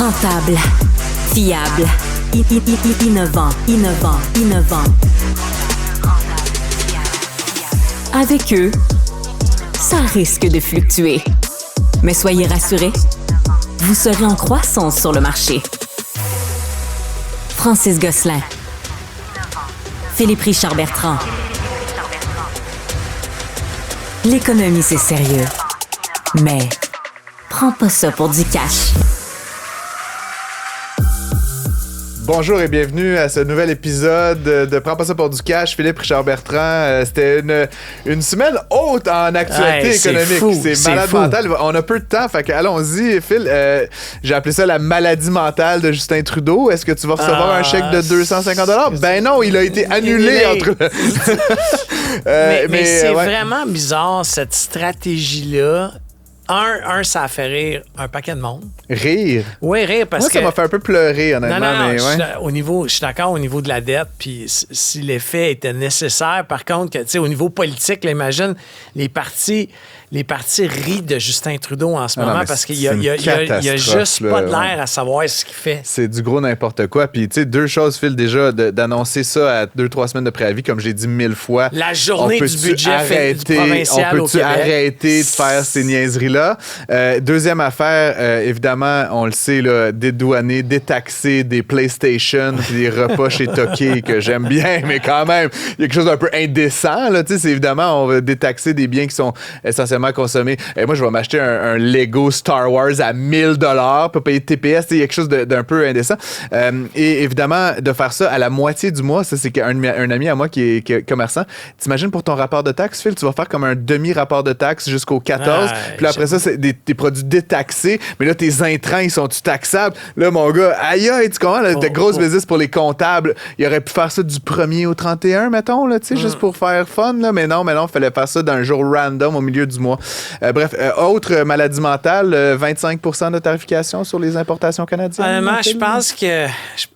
Rentable, fiable, innovant. Avec eux, ça risque de fluctuer. Mais soyez rassurés, vous serez en croissance sur le marché. Francis Gosselin, Philippe Richard Bertrand. L'économie, c'est sérieux. Mais prends pas ça pour du cash. Bonjour et bienvenue à ce nouvel épisode de Prends pas ça pour du cash. Philippe Richard Bertrand. C'était une semaine haute en actualité économique. C'est malade mental. On a peu de temps, fait que allons-y. Phil, j'ai appelé ça la maladie mentale de Justin Trudeau. Est-ce que tu vas recevoir un chèque de 250 $? Ben non, il a été annulé entre... mais c'est vraiment bizarre, cette stratégie-là. Ça a fait rire un paquet de monde. Rire? Oui, rire parce que... Moi, ça m'a fait un peu pleurer, honnêtement. Non, mais je suis d'accord au niveau de la dette, puis si l'effet était nécessaire. Par contre, au niveau politique, là, imagine, les partis rient de Justin Trudeau en ce moment parce qu'il y a juste pas de l'air à savoir ce qu'il fait. C'est du gros n'importe quoi. Puis, tu sais, deux choses, Phil, déjà, d'annoncer ça à 2-3 semaines de préavis, comme j'ai dit 1000 fois. La journée du budget du provincial au Québec. On peut-tu arrêter de faire ces niaiseries-là? Deuxième affaire, évidemment, on le sait, là, dédouaner, détaxer des PlayStation puis des repas chez Toki que j'aime bien, mais quand même, il y a quelque chose d'un peu indécent, là, tu sais, c'est évidemment, on va détaxer des biens qui sont essentiellement consommés. Et moi, je vais m'acheter un Lego Star Wars à 1000 $, pas payer de TPS, il y a quelque chose d'un peu indécent. Et évidemment, de faire ça à la moitié du mois, ça, c'est qu'un ami à moi qui est commerçant, t'imagines pour ton rapport de taxe, Phil, tu vas faire comme un demi-rapport de taxe jusqu'au 14, puis après ça, c'est des produits détaxés, mais là, tes intrants, ils sont-tu taxables? Là, mon gars, aïe, tu comprends? Là, de grosses business pour les comptables. Il aurait pu faire ça du 1er au 31, mettons, là, tu sais, juste pour faire fun, là. Mais non, il fallait faire ça d'un jour random au milieu du mois. Bref, autre maladie mentale, 25% de tarification sur les importations canadiennes. Honnêtement, je pense que, tu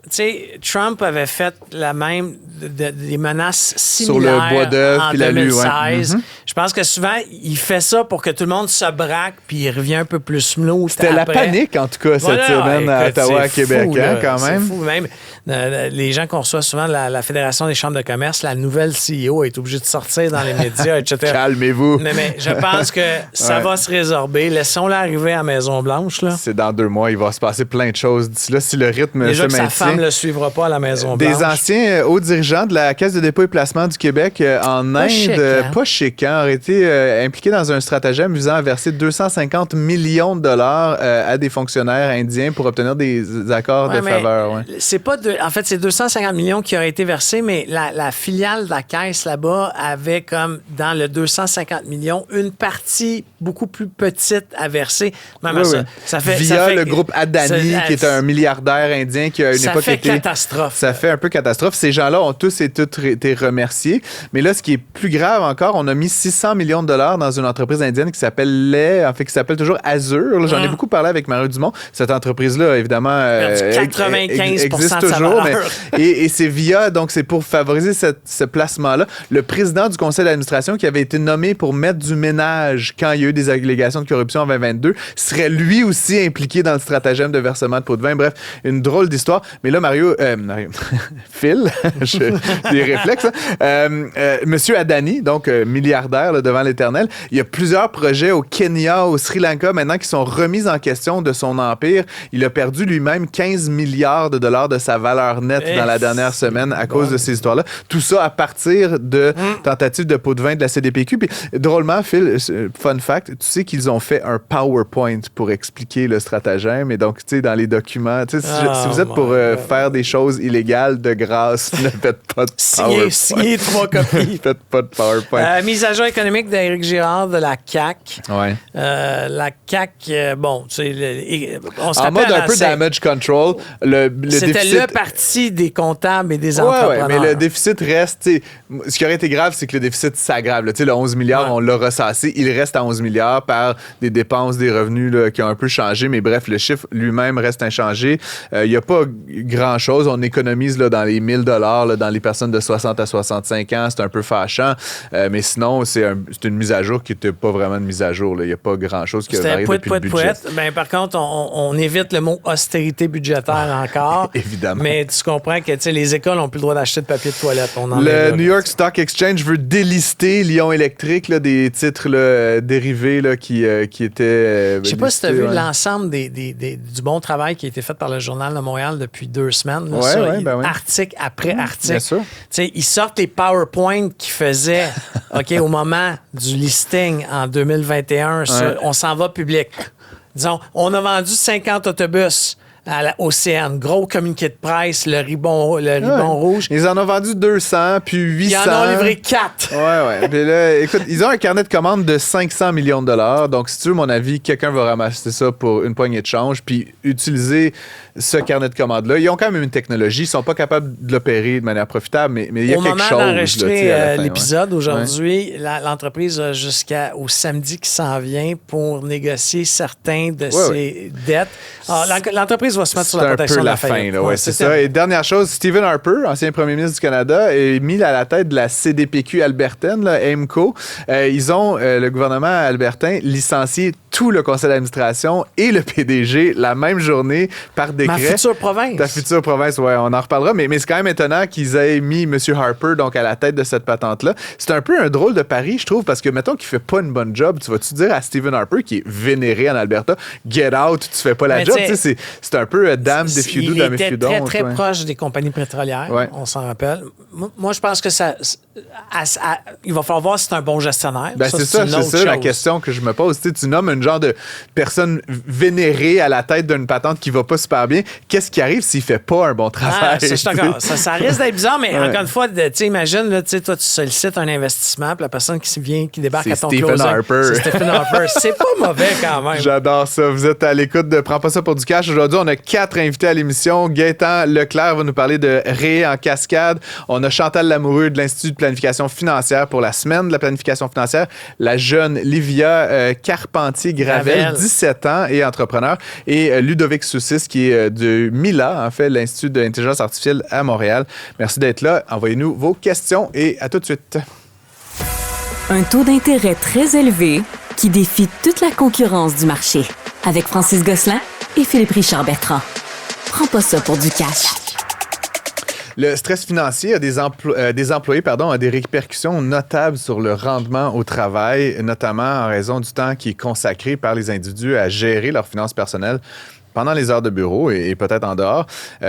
sais, Trump avait fait la même, des menaces similaires sur le bois d'œuf en puis 2016. La lue, ouais. Je pense que souvent, il fait ça pour que tout le monde se braque puis il revient un peu plus smooth. C'était la panique, en tout cas, cette semaine à Ottawa, à Québec, quand même. C'est fou, même. Les gens qu'on reçoit souvent de la Fédération des chambres de commerce, la nouvelle CEO est obligée de sortir dans les médias, etc. Calmez-vous. Mais je pense que ça va se résorber. Laissons-la arriver à Maison-Blanche. Là. C'est dans 2 mois. Il va se passer plein de choses d'ici là si le rythme déjà se que maintient. sa femme ne le suivra pas à la Maison-Blanche. Des anciens hauts dirigeants de la Caisse de dépôt et placement du Québec en Inde, pas chic, auraient été impliqués dans un stratagème visant à verser 250 millions de dollars à des fonctionnaires indiens pour obtenir des accords de faveur. Ouais. C'est pas en fait, c'est 250 millions qui auraient été versés, mais la filiale de la Caisse là-bas avait comme dans le 250 millions une partie beaucoup plus petite à verser. Même ça fait, via le groupe Adani, qui est un milliardaire indien qui a une époque été... Ça fait catastrophe. Ça fait un peu catastrophe. Ces gens-là ont tous et toutes été remerciés. Mais là, ce qui est plus grave encore, on a mis 600 millions de dollars dans une entreprise indienne qui s'appelle toujours Azure. Là, j'en ai beaucoup parlé avec Mario Dumont. Cette entreprise-là, évidemment, 95% existe de sa toujours. valeur. Et c'est donc c'est pour favoriser ce placement-là. Le président du conseil d'administration qui avait été nommé pour mettre du ménage quand il y a eu des allégations de corruption en 2022 serait lui aussi impliqué dans le stratagème de versement de pots de vin. Bref, une drôle d'histoire. Mais là, Phil, des réflexes. Monsieur Adani, donc milliardaire là, devant l'éternel, il y a plusieurs projets au Kenya, au Sri Lanka maintenant qui sont remis en question de son empire. Il a perdu lui-même 15 milliards de dollars de sa valeur nette dans la dernière semaine à cause de ces histoires-là. Tout ça à partir de tentatives de pots de vin de la CDPQ. Puis drôlement, Phil, fun fact, tu sais qu'ils ont fait un PowerPoint pour expliquer le stratagème. Et donc, tu sais, dans les documents, tu sais, si vous êtes pour faire des choses illégales, de grâce, ne faites pas de PowerPoint. Signez 3 copies. Faites pas de PowerPoint. Mise à jour économique d'Éric Girard de la CAQ. Ouais. La CAQ, bon, tu sais, on se en rappelle... mode un peu damage control, le c'était déficit... le parti des comptables et des entrepreneurs. Ouais, mais le déficit reste... Ce qui aurait été grave, c'est que le déficit s'aggrave. Le 11 milliards, on l'a ressassé. Il reste à 11 milliards par des dépenses, des revenus là, qui ont un peu changé. Mais bref, le chiffre lui-même reste inchangé. Il n'y a pas grand-chose. On économise là, dans les 1 000 $ dans les personnes de 60 à 65 ans. C'est un peu fâchant. Mais sinon, c'est une mise à jour qui n'était pas vraiment une mise à jour. Il n'y a pas grand-chose qui a varié depuis le budget. Ben, par contre, on évite le mot austérité budgétaire encore. Évidemment. Mais tu comprends que les écoles n'ont plus le droit d'acheter de papier de toilette. Le New York Stock Exchange veut délister Lion Électrique, là, des titres là, dérivés là, qui étaient. Je ne sais pas si tu as vu l'ensemble du bon travail qui a été fait par le Journal de Montréal depuis 2 semaines. Là, article après article. Bien sûr. Ils sortent les PowerPoint qu'ils faisaient au moment du listing en 2021. On s'en va public. Disons, on a vendu 50 autobus au CN. Gros communiqué de presse, le ribbon rouge. Ils en ont vendu 200, puis 800. Ils en ont livré 4. Ouais. Puis là, écoute, ils ont un carnet de commandes de 500 millions de $. Donc, si tu veux mon avis, quelqu'un va ramasser ça pour une poignée de change, puis utiliser ce carnet de commandes-là. Ils ont quand même une technologie. Ils sont pas capables de l'opérer de manière profitable, mais il y a quelque chose. Au moment d'enregistrer l'épisode aujourd'hui, l'entreprise a jusqu'au samedi qui s'en vient pour négocier certains de ses dettes. Alors, l'entreprise va se mettre sur la protection de la faillite. C'est ça. Et dernière chose, Stephen Harper, ancien premier ministre du Canada, est mis à la tête de la CDPQ albertaine, là, AIMCO. Ils ont, le gouvernement albertain, licencié tout le conseil d'administration et le PDG la même journée par décret. Ma future province. Ta future province, oui, on en reparlera. Mais c'est quand même étonnant qu'ils aient mis M. Harper donc, à la tête de cette patente-là. C'est un peu un drôle de pari, je trouve, parce que, mettons qu'il fait pas une bonne job, tu vas-tu dire à Stephen Harper, qui est vénéré en Alberta, get out, tu fais pas la job. C'est un peu damn if you do, damn if you don't. Il était très proche des compagnies pétrolières, on s'en rappelle. Moi, je pense que il va falloir voir si c'est un bon gestionnaire. Ben, c'est ça la question que je me pose. Tu nommes une genre de personne vénérée à la tête d'une patente qui va pas super bien. Qu'est-ce qui arrive s'il fait pas un bon travail? Ça risque d'être bizarre, mais encore une fois, imagine, là, toi, tu sollicites un investissement, puis la personne qui débarque à ton closing. C'est Stephen Harper. C'est pas mauvais quand même. J'adore ça. Vous êtes à l'écoute de Prends pas ça pour du cash. Aujourd'hui, on a 4 invités à l'émission. Gaëtan Leclerc va nous parler de Ré en cascade. On a Chantal Lamoureux de l'Institut de planification financière pour la semaine de la planification financière. La jeune Livia Carpentier-Gravel, 17 ans et entrepreneur. Et Ludovic Soussis qui est de MILA, en fait, l'Institut d'intelligence artificielle à Montréal. Merci d'être là. Envoyez-nous vos questions et à tout de suite. Un taux d'intérêt très élevé qui défie toute la concurrence du marché. Avec Francis Gosselin et Philippe Richard Bertrand. Prends pas ça pour du cash. Le stress financier des employés a des répercussions notables sur le rendement au travail, notamment en raison du temps qui est consacré par les individus à gérer leurs finances personnelles pendant les heures de bureau et peut-être en dehors.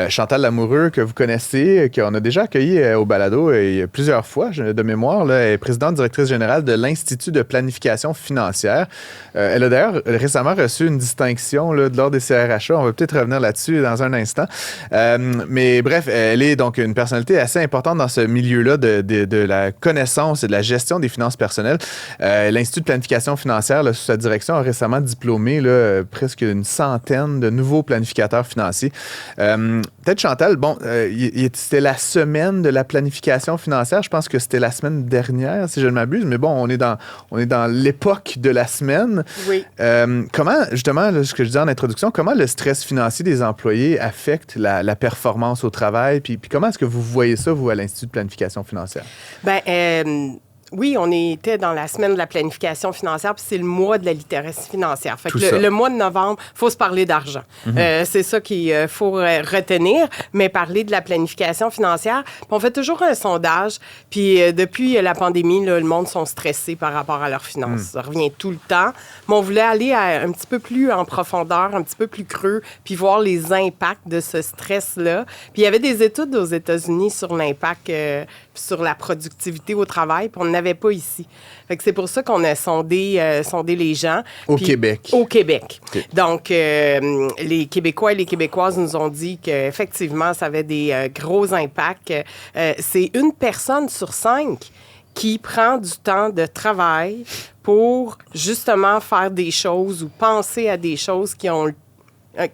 Chantal Lamoureux, que vous connaissez, qu'on a déjà accueilli au balado plusieurs fois, de mémoire, là, est présidente directrice générale de l'Institut de planification financière. Elle a d'ailleurs récemment reçu une distinction là, lors des CRHA. On va peut-être revenir là-dessus dans un instant. Mais bref, elle est donc une personnalité assez importante dans ce milieu-là de la connaissance et de la gestion des finances personnelles. L'Institut de planification financière, là, sous sa direction, a récemment diplômé là, presque une centaine de nouveaux planificateurs financiers. Peut-être, Chantal, c'était la semaine de la planification financière. Je pense que c'était la semaine dernière, si je ne m'abuse, mais bon, on est dans l'époque de la semaine. Oui. Comment, justement, là, ce que je disais en introduction, comment le stress financier des employés affecte la performance au travail? Puis comment est-ce que vous voyez ça, vous, à l'Institut de planification financière? Oui, on était dans la semaine de la planification financière, puis c'est le mois de la littératie financière. Fait que le mois de novembre, il faut se parler d'argent. C'est ça qu'il faut retenir, mais parler de la planification financière. Puis on fait toujours un sondage, puis depuis la pandémie, là, le monde sont stressés par rapport à leurs finances. Ça revient tout le temps. Mais on voulait aller un petit peu plus en profondeur, un petit peu plus creux, puis voir les impacts de ce stress-là. Puis il y avait des études aux États-Unis sur l'impact sur la productivité au travail, puis on n'avait pas ici. Fait que c'est pour ça qu'on a sondé les gens. Au Québec. Au Québec. Okay. Donc, les Québécois et les Québécoises nous ont dit qu'effectivement, ça avait des gros impacts. C'est 1 personne sur 5 qui prend du temps de travail pour justement faire des choses ou penser à des choses qui ont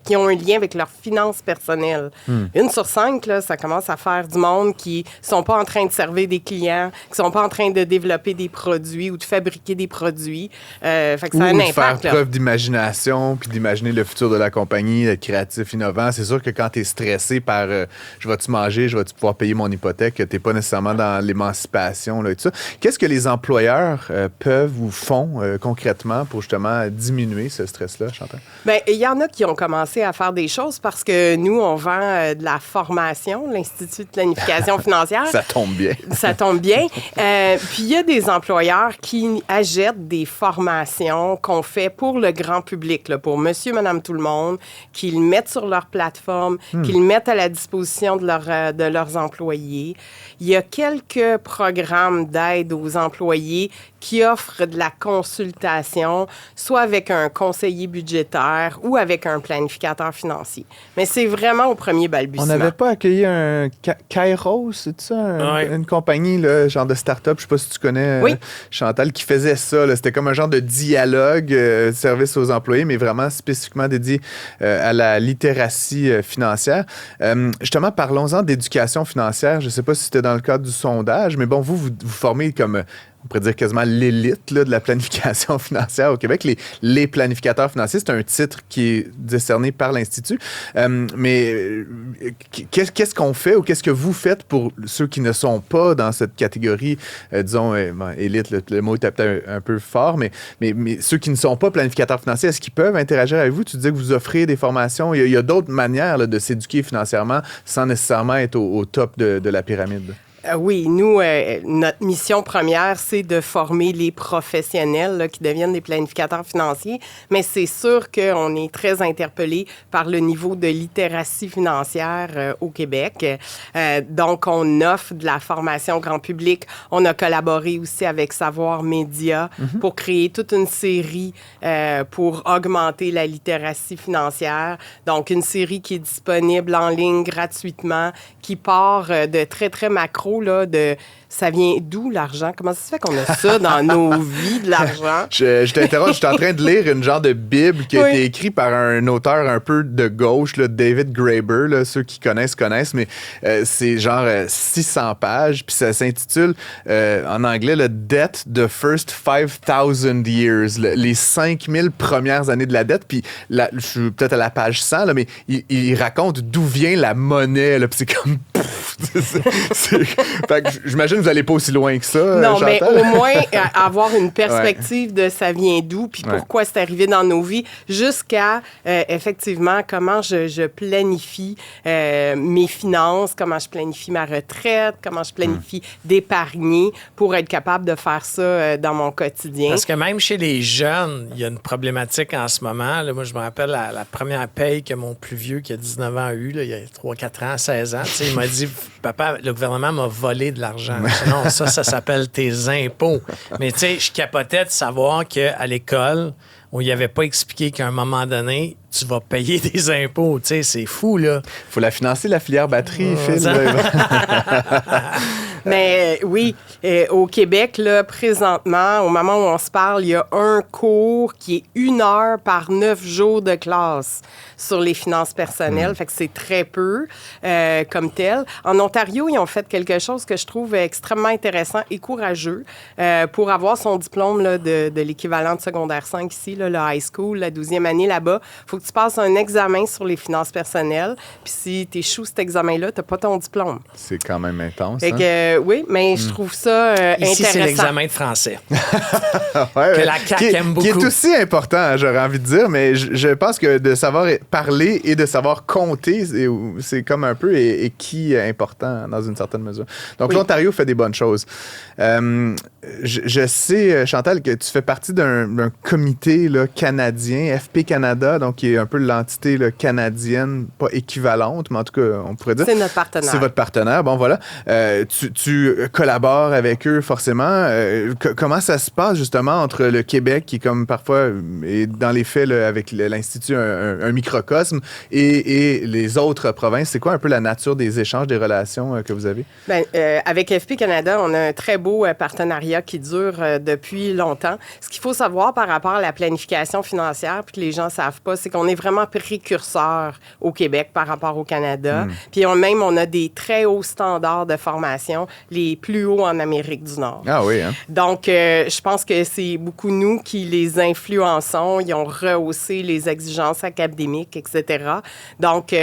qui ont un lien avec leurs finances personnelles. 1 sur 5, là, ça commence à faire du monde qui ne sont pas en train de servir des clients, qui ne sont pas en train de développer des produits ou de fabriquer des produits. Fait que ça a un impact. Faire preuve d'imagination, puis d'imaginer le futur de la compagnie, d'être créatif, innovant. C'est sûr que quand tu es stressé par je vais-tu manger, je vais-tu pouvoir payer mon hypothèque, tu n'es pas nécessairement dans l'émancipation là, et tout ça. Qu'est-ce que les employeurs peuvent ou font concrètement pour justement diminuer ce stress-là, Chantal? Bien, il y en a qui ont commencé à faire des choses parce que nous, on vend de la formation, l'Institut de planification financière. Ça tombe bien. Ça tombe bien. Puis il y a des employeurs qui achètent des formations qu'on fait pour le grand public, là, pour monsieur, madame, tout le monde, qu'ils mettent sur leur plateforme, qu'ils mettent à la disposition de leurs employés. Il y a quelques programmes d'aide aux employés qui offrent de la consultation, soit avec un conseiller budgétaire ou avec un planificateur financier. Mais c'est vraiment au premier balbutiement. On n'avait pas accueilli un Kairos, c'est ça? Une compagnie, là, genre de start-up, je ne sais pas si tu connais, Chantal, qui faisait ça. Là. C'était comme un genre de dialogue, service aux employés, mais vraiment spécifiquement dédié à la littératie financière. Justement, parlons-en d'éducation financière. Je ne sais pas si c'était dans le cadre du sondage, mais bon, vous formez comme... on pourrait dire quasiment l'élite là, de la planification financière au Québec. Les planificateurs financiers, c'est un titre qui est décerné par l'Institut. Mais qu'est-ce qu'on fait ou qu'est-ce que vous faites pour ceux qui ne sont pas dans cette catégorie, disons, élite, le mot est peut-être un peu fort, mais ceux qui ne sont pas planificateurs financiers, est-ce qu'ils peuvent interagir avec vous? Tu disais que vous offrez des formations. Il y a d'autres manières là, de s'éduquer financièrement sans nécessairement être au top de la pyramide. Oui, nous, notre mission première, c'est de former les professionnels là, qui deviennent des planificateurs financiers, mais c'est sûr qu'on est très interpellé par le niveau de littératie financière au Québec. Donc, on offre de la formation grand public. On a collaboré aussi avec Savoir Média pour créer toute une série pour augmenter la littératie financière. Donc, une série qui est disponible en ligne gratuitement, qui part de très, très macro, là, de ça vient d'où l'argent? Comment ça se fait qu'on a ça dans nos vies, de l'argent? Je t'interroge, je suis en train de lire une genre de Bible qui a été écrite par un auteur un peu de gauche, là, David Graeber, là, ceux qui connaissent, mais c'est genre 600 pages, puis ça s'intitule en anglais le Debt the First 5,000 Years, les 5000 premières années de la dette, puis je suis peut-être à la page 100, là, mais il raconte d'où vient la monnaie, là, puis c'est comme... Fait que j'imagine que vous n'allez pas aussi loin que ça. Non, Chantal. mais au moins avoir une perspective de ça vient d'où, puis pourquoi c'est arrivé dans nos vies, jusqu'à effectivement comment je planifie mes finances, comment je planifie ma retraite, comment je planifie d'épargner pour être capable de faire ça dans mon quotidien. Parce que même chez les jeunes, il y a une problématique en ce moment. Là, moi, je me rappelle la première paye que mon plus vieux, qui a 19 ans, a eu, là, il y a 3-4 ans, 16 ans. Il m'a dit, papa, le gouvernement m'a volé de l'argent. Non, ça s'appelle tes impôts. Mais tu sais, je capotais de savoir qu'à l'école, on n'y avait pas expliqué qu'à un moment donné, tu vas payer des impôts. Tu sais, c'est fou, là. Il faut la financer, la filière batterie, Phil. Mais oui, au Québec, là, présentement, au moment où on se parle, il y a un cours qui est 1 heure par 9 jours de classe sur les finances personnelles. Fait que c'est très peu comme tel. En Ontario, ils ont fait quelque chose que je trouve extrêmement intéressant et courageux. Pour avoir son diplôme là, de l'équivalent de secondaire 5 ici, là, le high school, la 12e année là-bas, il faut que tu passes un examen sur les finances personnelles. Puis si tu échoues cet examen-là, tu n'as pas ton diplôme. C'est quand même intense. Fait que, oui, mais je trouve ça Ici, intéressant. c'est l'examen de français. Que la CAQ aime beaucoup. Qui est aussi important, hein, j'aurais envie de dire, mais je pense que de savoir parler et de savoir compter, c'est comme un peu et qui est important dans une certaine mesure. Donc, l'Ontario fait des bonnes choses. Je sais, Chantal, que tu fais partie d'un comité là, canadien, FP Canada, donc qui est un peu l'entité là, canadienne, pas équivalente, mais en tout cas, on pourrait dire. C'est notre partenaire. C'est votre partenaire. Bon, voilà. Tu tu collabores avec eux forcément. Comment ça se passe justement entre le Québec, qui comme parfois est dans les faits là, avec l'Institut un microcosme, et les autres provinces? C'est quoi un peu la nature des échanges, des relations que vous avez? Bien, avec FP Canada, on a un très beau partenariat qui dure depuis longtemps. Ce qu'il faut savoir par rapport à la planification financière, puis que les gens ne savent pas, c'est qu'on est vraiment précurseur au Québec par rapport au Canada. Puis on a des très hauts standards de formation, les plus hauts en Amérique du Nord. Ah oui, hein? Donc, je pense que c'est beaucoup nous qui les influençons. Ils ont rehaussé les exigences académiques, etc. Donc,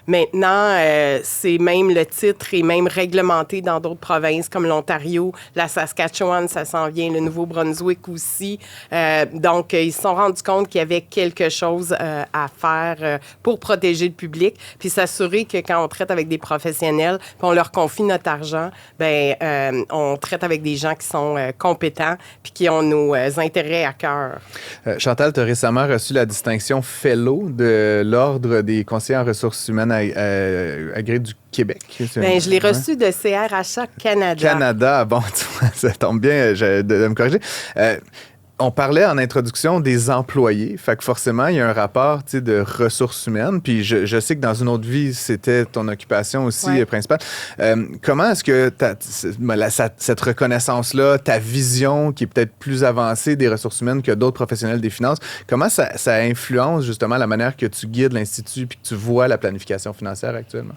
maintenant, c'est même le titre est même réglementé dans d'autres provinces comme l'Ontario, la Saskatchewan, ça s'en vient, le Nouveau-Brunswick aussi. Donc, ils se sont rendus compte qu'il y avait quelque chose à faire pour protéger le public, puis s'assurer que quand on traite avec des professionnels, puis on leur confie notre argent, bien, on traite avec des gens qui sont compétents puis qui ont nos intérêts à cœur. Chantal, tu as récemment reçu la distinction Fellow de l'Ordre des conseillers en ressources humaines agréés du Québec. Bien, je l'ai reçu de CRHA Canada. Canada, bon, tu vois, ça tombe bien de me corriger. On parlait en introduction des employés, fait que forcément, il y a un rapport de ressources humaines, puis je sais que dans une autre vie, c'était ton occupation aussi principale. Comment est-ce que cette reconnaissance-là, ta vision qui est peut-être plus avancée des ressources humaines que d'autres professionnels des finances, comment ça influence justement la manière que tu guides l'Institut puis que tu vois la planification financière actuellement?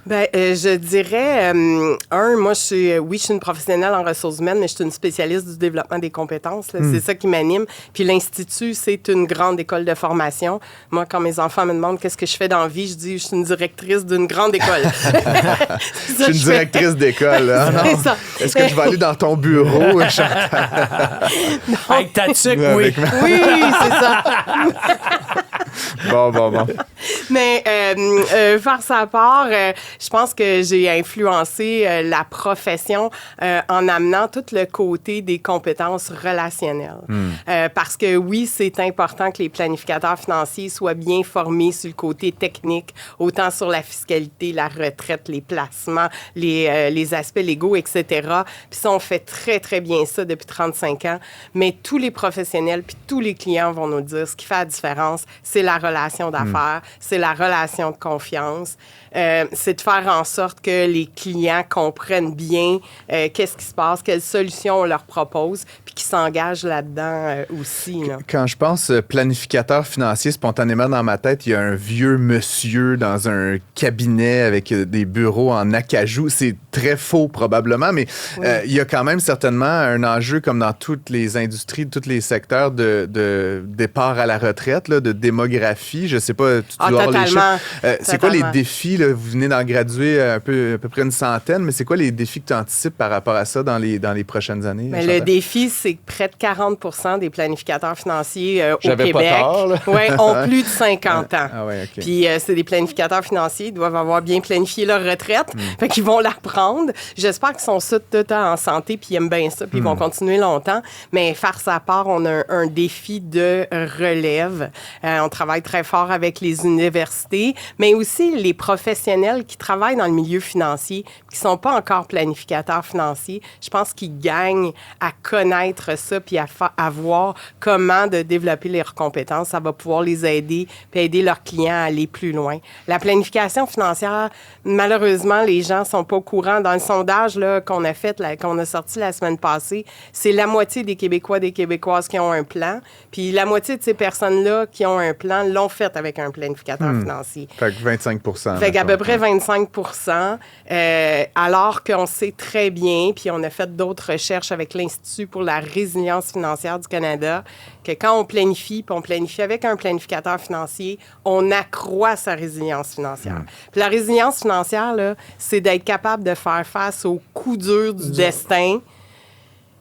Bien, je dirais, moi, je suis une professionnelle en ressources humaines, mais je suis une spécialiste du développement des compétences. Là. C'est ça qui m'anime. Puis l'Institut, c'est une grande école de formation. Moi, quand mes enfants me demandent qu'est-ce que je fais dans la vie, je dis, je suis une directrice d'une grande école. Je suis une directrice d'école. Hein? Est-ce que je vais aller dans ton bureau, Chantal? Avec ta tuque, oui. Oui, c'est ça. Bon. Mais faire sa part, je pense que j'ai influencé la profession en amenant tout le côté des compétences relationnelles. Parce que oui, c'est important que les planificateurs financiers soient bien formés sur le côté technique, autant sur la fiscalité, la retraite, les placements, les aspects légaux, etc. Puis ça, on fait très, très bien ça depuis 35 ans. Mais tous les professionnels puis tous les clients vont nous dire ce qui fait la différence, c'est la relation d'affaires, c'est la relation de confiance. C'est de faire en sorte que les clients comprennent bien qu'est-ce qui se passe, quelles solutions on leur propose, puis qu'ils s'engagent là-dedans aussi. Là. Quand je pense planificateur financier, spontanément dans ma tête, il y a un vieux monsieur dans un cabinet avec des bureaux en acajou. C'est très faux probablement, mais il y a quand même certainement un enjeu, comme dans toutes les industries, tous les secteurs de départ à la retraite, là, de démographie. Je sais pas, tu dois avoir les chiffres. C'est quoi les défis? Là? Vous venez d'en graduer à peu près une centaine, mais c'est quoi les défis que tu anticipes par rapport à ça dans les prochaines années? Bien, le défi, c'est que près de 40% des planificateurs financiers au Québec ont plus de 50 ans. Puis c'est des planificateurs financiers, ils doivent avoir bien planifié leur retraite, fait qu'ils vont la reprendre. J'espère qu'ils sont tout le temps en santé, puis ils aiment bien ça, puis ils vont continuer longtemps. Mais faire sa part, on a un défi de relève. On travaille très fort avec les universités, mais aussi les professionnels qui travaillent dans le milieu financier, qui ne sont pas encore planificateurs financiers. Je pense qu'ils gagnent à connaître ça puis à voir comment de développer leurs compétences. Ça va pouvoir les aider puis aider leurs clients à aller plus loin. La planification financière, malheureusement, les gens ne sont pas au courant. Dans le sondage là, qu'on a fait, qu'on a sorti la semaine passée, c'est la moitié des Québécois, des Québécoises qui ont un plan. Puis la moitié de ces personnes-là qui ont un plan l'ont fait avec un planificateur financier. Fait que 25%. Fait qu'à peu près 25%, alors qu'on sait très bien, puis on a fait d'autres recherches avec l'Institut pour la résilience financière du Canada, que quand on planifie, puis on planifie avec un planificateur financier, on accroît sa résilience financière. Puis la résilience financière, là, c'est d'être capable de faire face aux coups durs du destin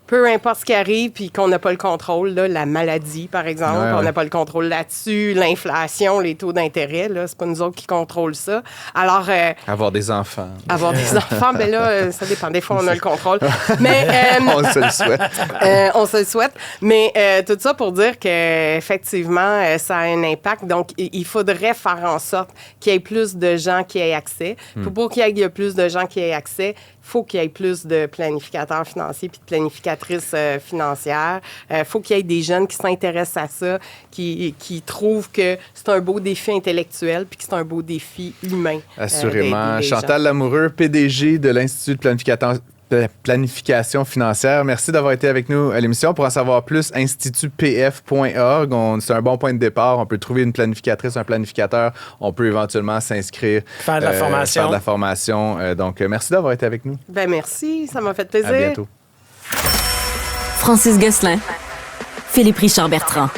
peu importe ce qui arrive, puis qu'on n'a pas le contrôle, là, la maladie, par exemple, on n'a pas le contrôle là-dessus, l'inflation, les taux d'intérêt, là, c'est pas nous autres qui contrôlent ça. Alors... avoir des enfants. Avoir des enfants, ben là, ça dépend. Des fois, on a le contrôle. Mais... on se le souhaite. On se le souhaite. Mais tout ça pour dire qu'effectivement, ça a un impact. Donc, il faudrait faire en sorte qu'il y ait plus de gens qui aient accès. Pour qu'il y ait plus de gens qui aient accès, il faut qu'il y ait plus de planificateurs financiers puis de planificatrices financières. Il faut qu'il y ait des jeunes qui s'intéressent à ça, qui trouvent que c'est un beau défi intellectuel puis que c'est un beau défi humain. Assurément. Chantal Lamoureux, PDG de l'Institut de planification financière. Merci d'avoir été avec nous à l'émission. Pour en savoir plus, institutpf.org. C'est un bon point de départ. On peut trouver une planificatrice, un planificateur. On peut éventuellement s'inscrire. Faire de la formation. Faire de la formation. Donc, merci d'avoir été avec nous. Ben merci. Ça m'a fait plaisir. À bientôt. Francis Gosselin, Philippe Richard Bertrand.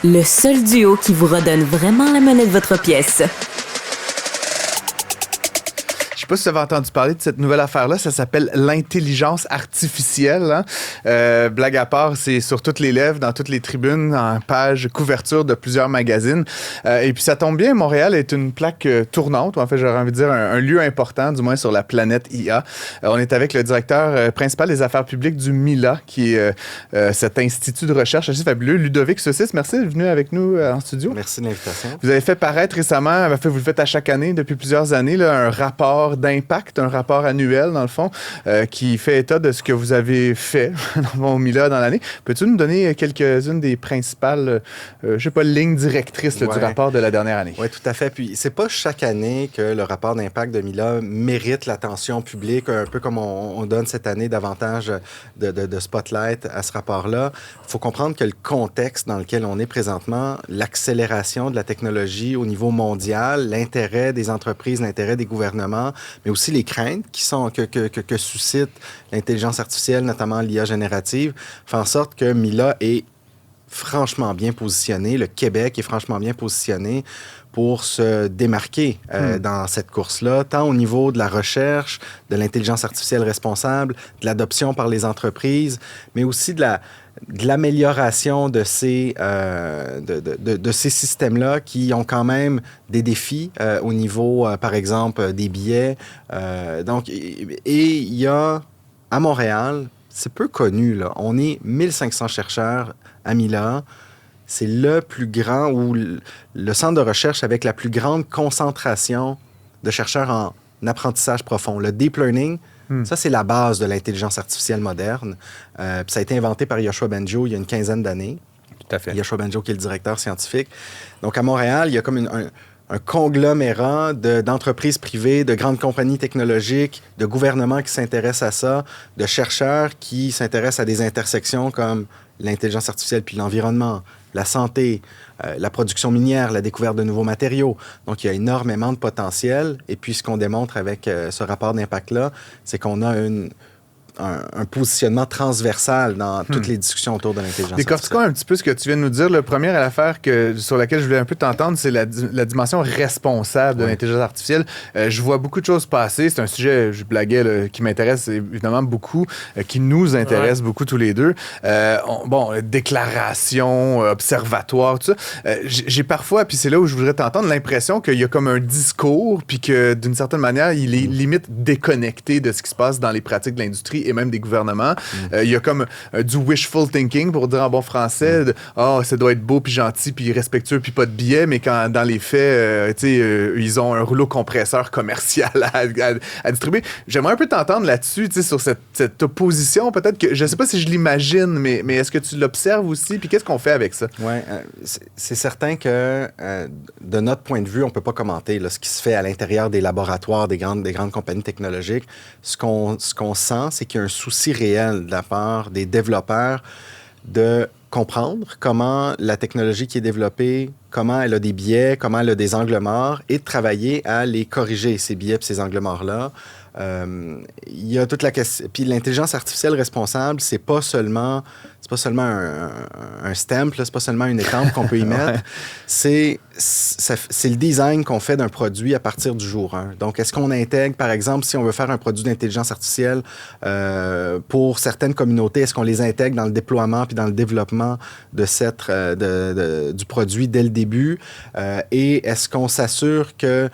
Le seul duo qui vous redonne vraiment la monnaie de votre pièce. Je ne sais pas si vous avez entendu parler de cette nouvelle affaire-là. Ça s'appelle l'intelligence artificielle. Hein? Blague à part, c'est sur toutes les lèvres, dans toutes les tribunes, en page couverture de plusieurs magazines. Et puis ça tombe bien, Montréal est une plaque tournante, ou en fait, j'aurais envie de dire un lieu important, du moins sur la planète IA. On est avec le directeur principal des affaires publiques du MILA, qui est cet institut de recherche assez fabuleux. Ludovic Saucisse, merci d'être venu avec nous en studio. Merci de l'invitation. Vous avez fait paraître récemment, vous le faites à chaque année, depuis plusieurs années, là, un rapport d'impact, un rapport annuel, dans le fond, qui fait état de ce que vous avez fait au MILA dans l'année. Peux-tu nous donner quelques-unes des principales, lignes directrices du rapport de la dernière année? Oui, tout à fait. Puis, c'est pas chaque année que le rapport d'impact de MILA mérite l'attention publique, un peu comme on donne cette année davantage de spotlight à ce rapport-là. Il faut comprendre que le contexte dans lequel on est présentement, l'accélération de la technologie au niveau mondial, l'intérêt des entreprises, l'intérêt des gouvernements, mais aussi les craintes que suscite l'intelligence artificielle, notamment l'IA générative, fait en sorte que MILA est franchement bien positionné, le Québec est franchement bien positionné pour se démarquer dans cette course-là, tant au niveau de la recherche, de l'intelligence artificielle responsable, de l'adoption par les entreprises, mais aussi de l'amélioration de ces systèmes-là qui ont quand même des défis au niveau, par exemple, des billets. Et il y a, à Montréal, c'est peu connu, là, on est 1500 chercheurs à MILA. C'est le plus grand ou le centre de recherche avec la plus grande concentration de chercheurs en apprentissage profond. Le deep learning, ça, c'est la base de l'intelligence artificielle moderne. Ça a été inventé par Yoshua Bengio il y a une quinzaine d'années. Tout à fait. Yoshua Bengio, qui est le directeur scientifique. Donc, à Montréal, il y a comme un conglomérat d'entreprises privées, de grandes compagnies technologiques, de gouvernements qui s'intéressent à ça, de chercheurs qui s'intéressent à des intersections comme l'intelligence artificielle puis l'environnement, la santé, la production minière, la découverte de nouveaux matériaux. Donc, il y a énormément de potentiel. Et puis, ce qu'on démontre avec ce rapport d'impact-là, c'est qu'on a un positionnement transversal dans toutes les discussions autour de l'intelligence artificielle. Décortiquons un petit peu ce que tu viens de nous dire. Le premier à l'affaire sur laquelle je voulais un peu t'entendre, c'est la dimension responsable de l'intelligence artificielle. Je vois beaucoup de choses passer. C'est un sujet, je blaguais, là, qui m'intéresse évidemment beaucoup, qui nous intéresse beaucoup tous les deux. Déclaration, observatoire, tout ça. J'ai parfois, puis c'est là où je voudrais t'entendre, l'impression qu'il y a comme un discours, puis que d'une certaine manière, il est limite déconnecté de ce qui se passe dans les pratiques de l'industrie et même des gouvernements. Il y a comme du wishful thinking, pour dire en bon français, ça doit être beau, puis gentil, puis respectueux, puis pas de billets, mais quand dans les faits, ils ont un rouleau compresseur commercial à distribuer. J'aimerais un peu t'entendre là-dessus, sur cette opposition, peut-être que, je sais pas si je l'imagine, mais est-ce que tu l'observes aussi, puis qu'est-ce qu'on fait avec ça? Oui, c'est certain que de notre point de vue, on peut pas commenter là, ce qui se fait à l'intérieur des laboratoires des grandes compagnies technologiques. Ce qu'on sent, c'est qu'il y a un souci réel de la part des développeurs de comprendre comment la technologie qui est développée, comment elle a des biais, comment elle a des angles morts, et de travailler à les corriger, ces biais et ces angles morts-là. Il y a toute la question. Puis l'intelligence artificielle responsable, c'est pas seulement pas seulement un stamp, là, c'est pas seulement une étampe qu'on peut y mettre. C'est le design qu'on fait d'un produit à partir du jour 1. Donc, est-ce qu'on intègre, par exemple, si on veut faire un produit d'intelligence artificielle pour certaines communautés, est-ce qu'on les intègre dans le déploiement puis dans le développement du produit dès le début? Et est-ce qu'on s'assure que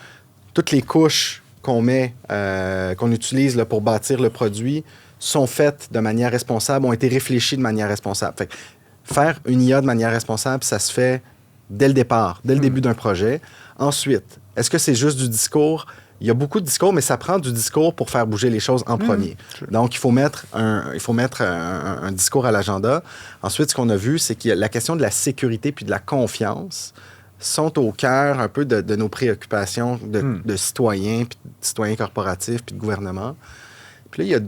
toutes les couches qu'on met, qu'on utilise là, pour bâtir le produit sont faites de manière responsable, ont été réfléchies de manière responsable. Fait que faire une IA de manière responsable, ça se fait dès le départ, dès le début d'un projet. Ensuite, est-ce que c'est juste du discours? Il y a beaucoup de discours, mais ça prend du discours pour faire bouger les choses en premier. Donc, il faut mettre un discours à l'agenda. Ensuite, ce qu'on a vu, c'est que la question de la sécurité puis de la confiance sont au cœur un peu de nos préoccupations de citoyens, puis de citoyens corporatifs, puis de gouvernement. Puis là,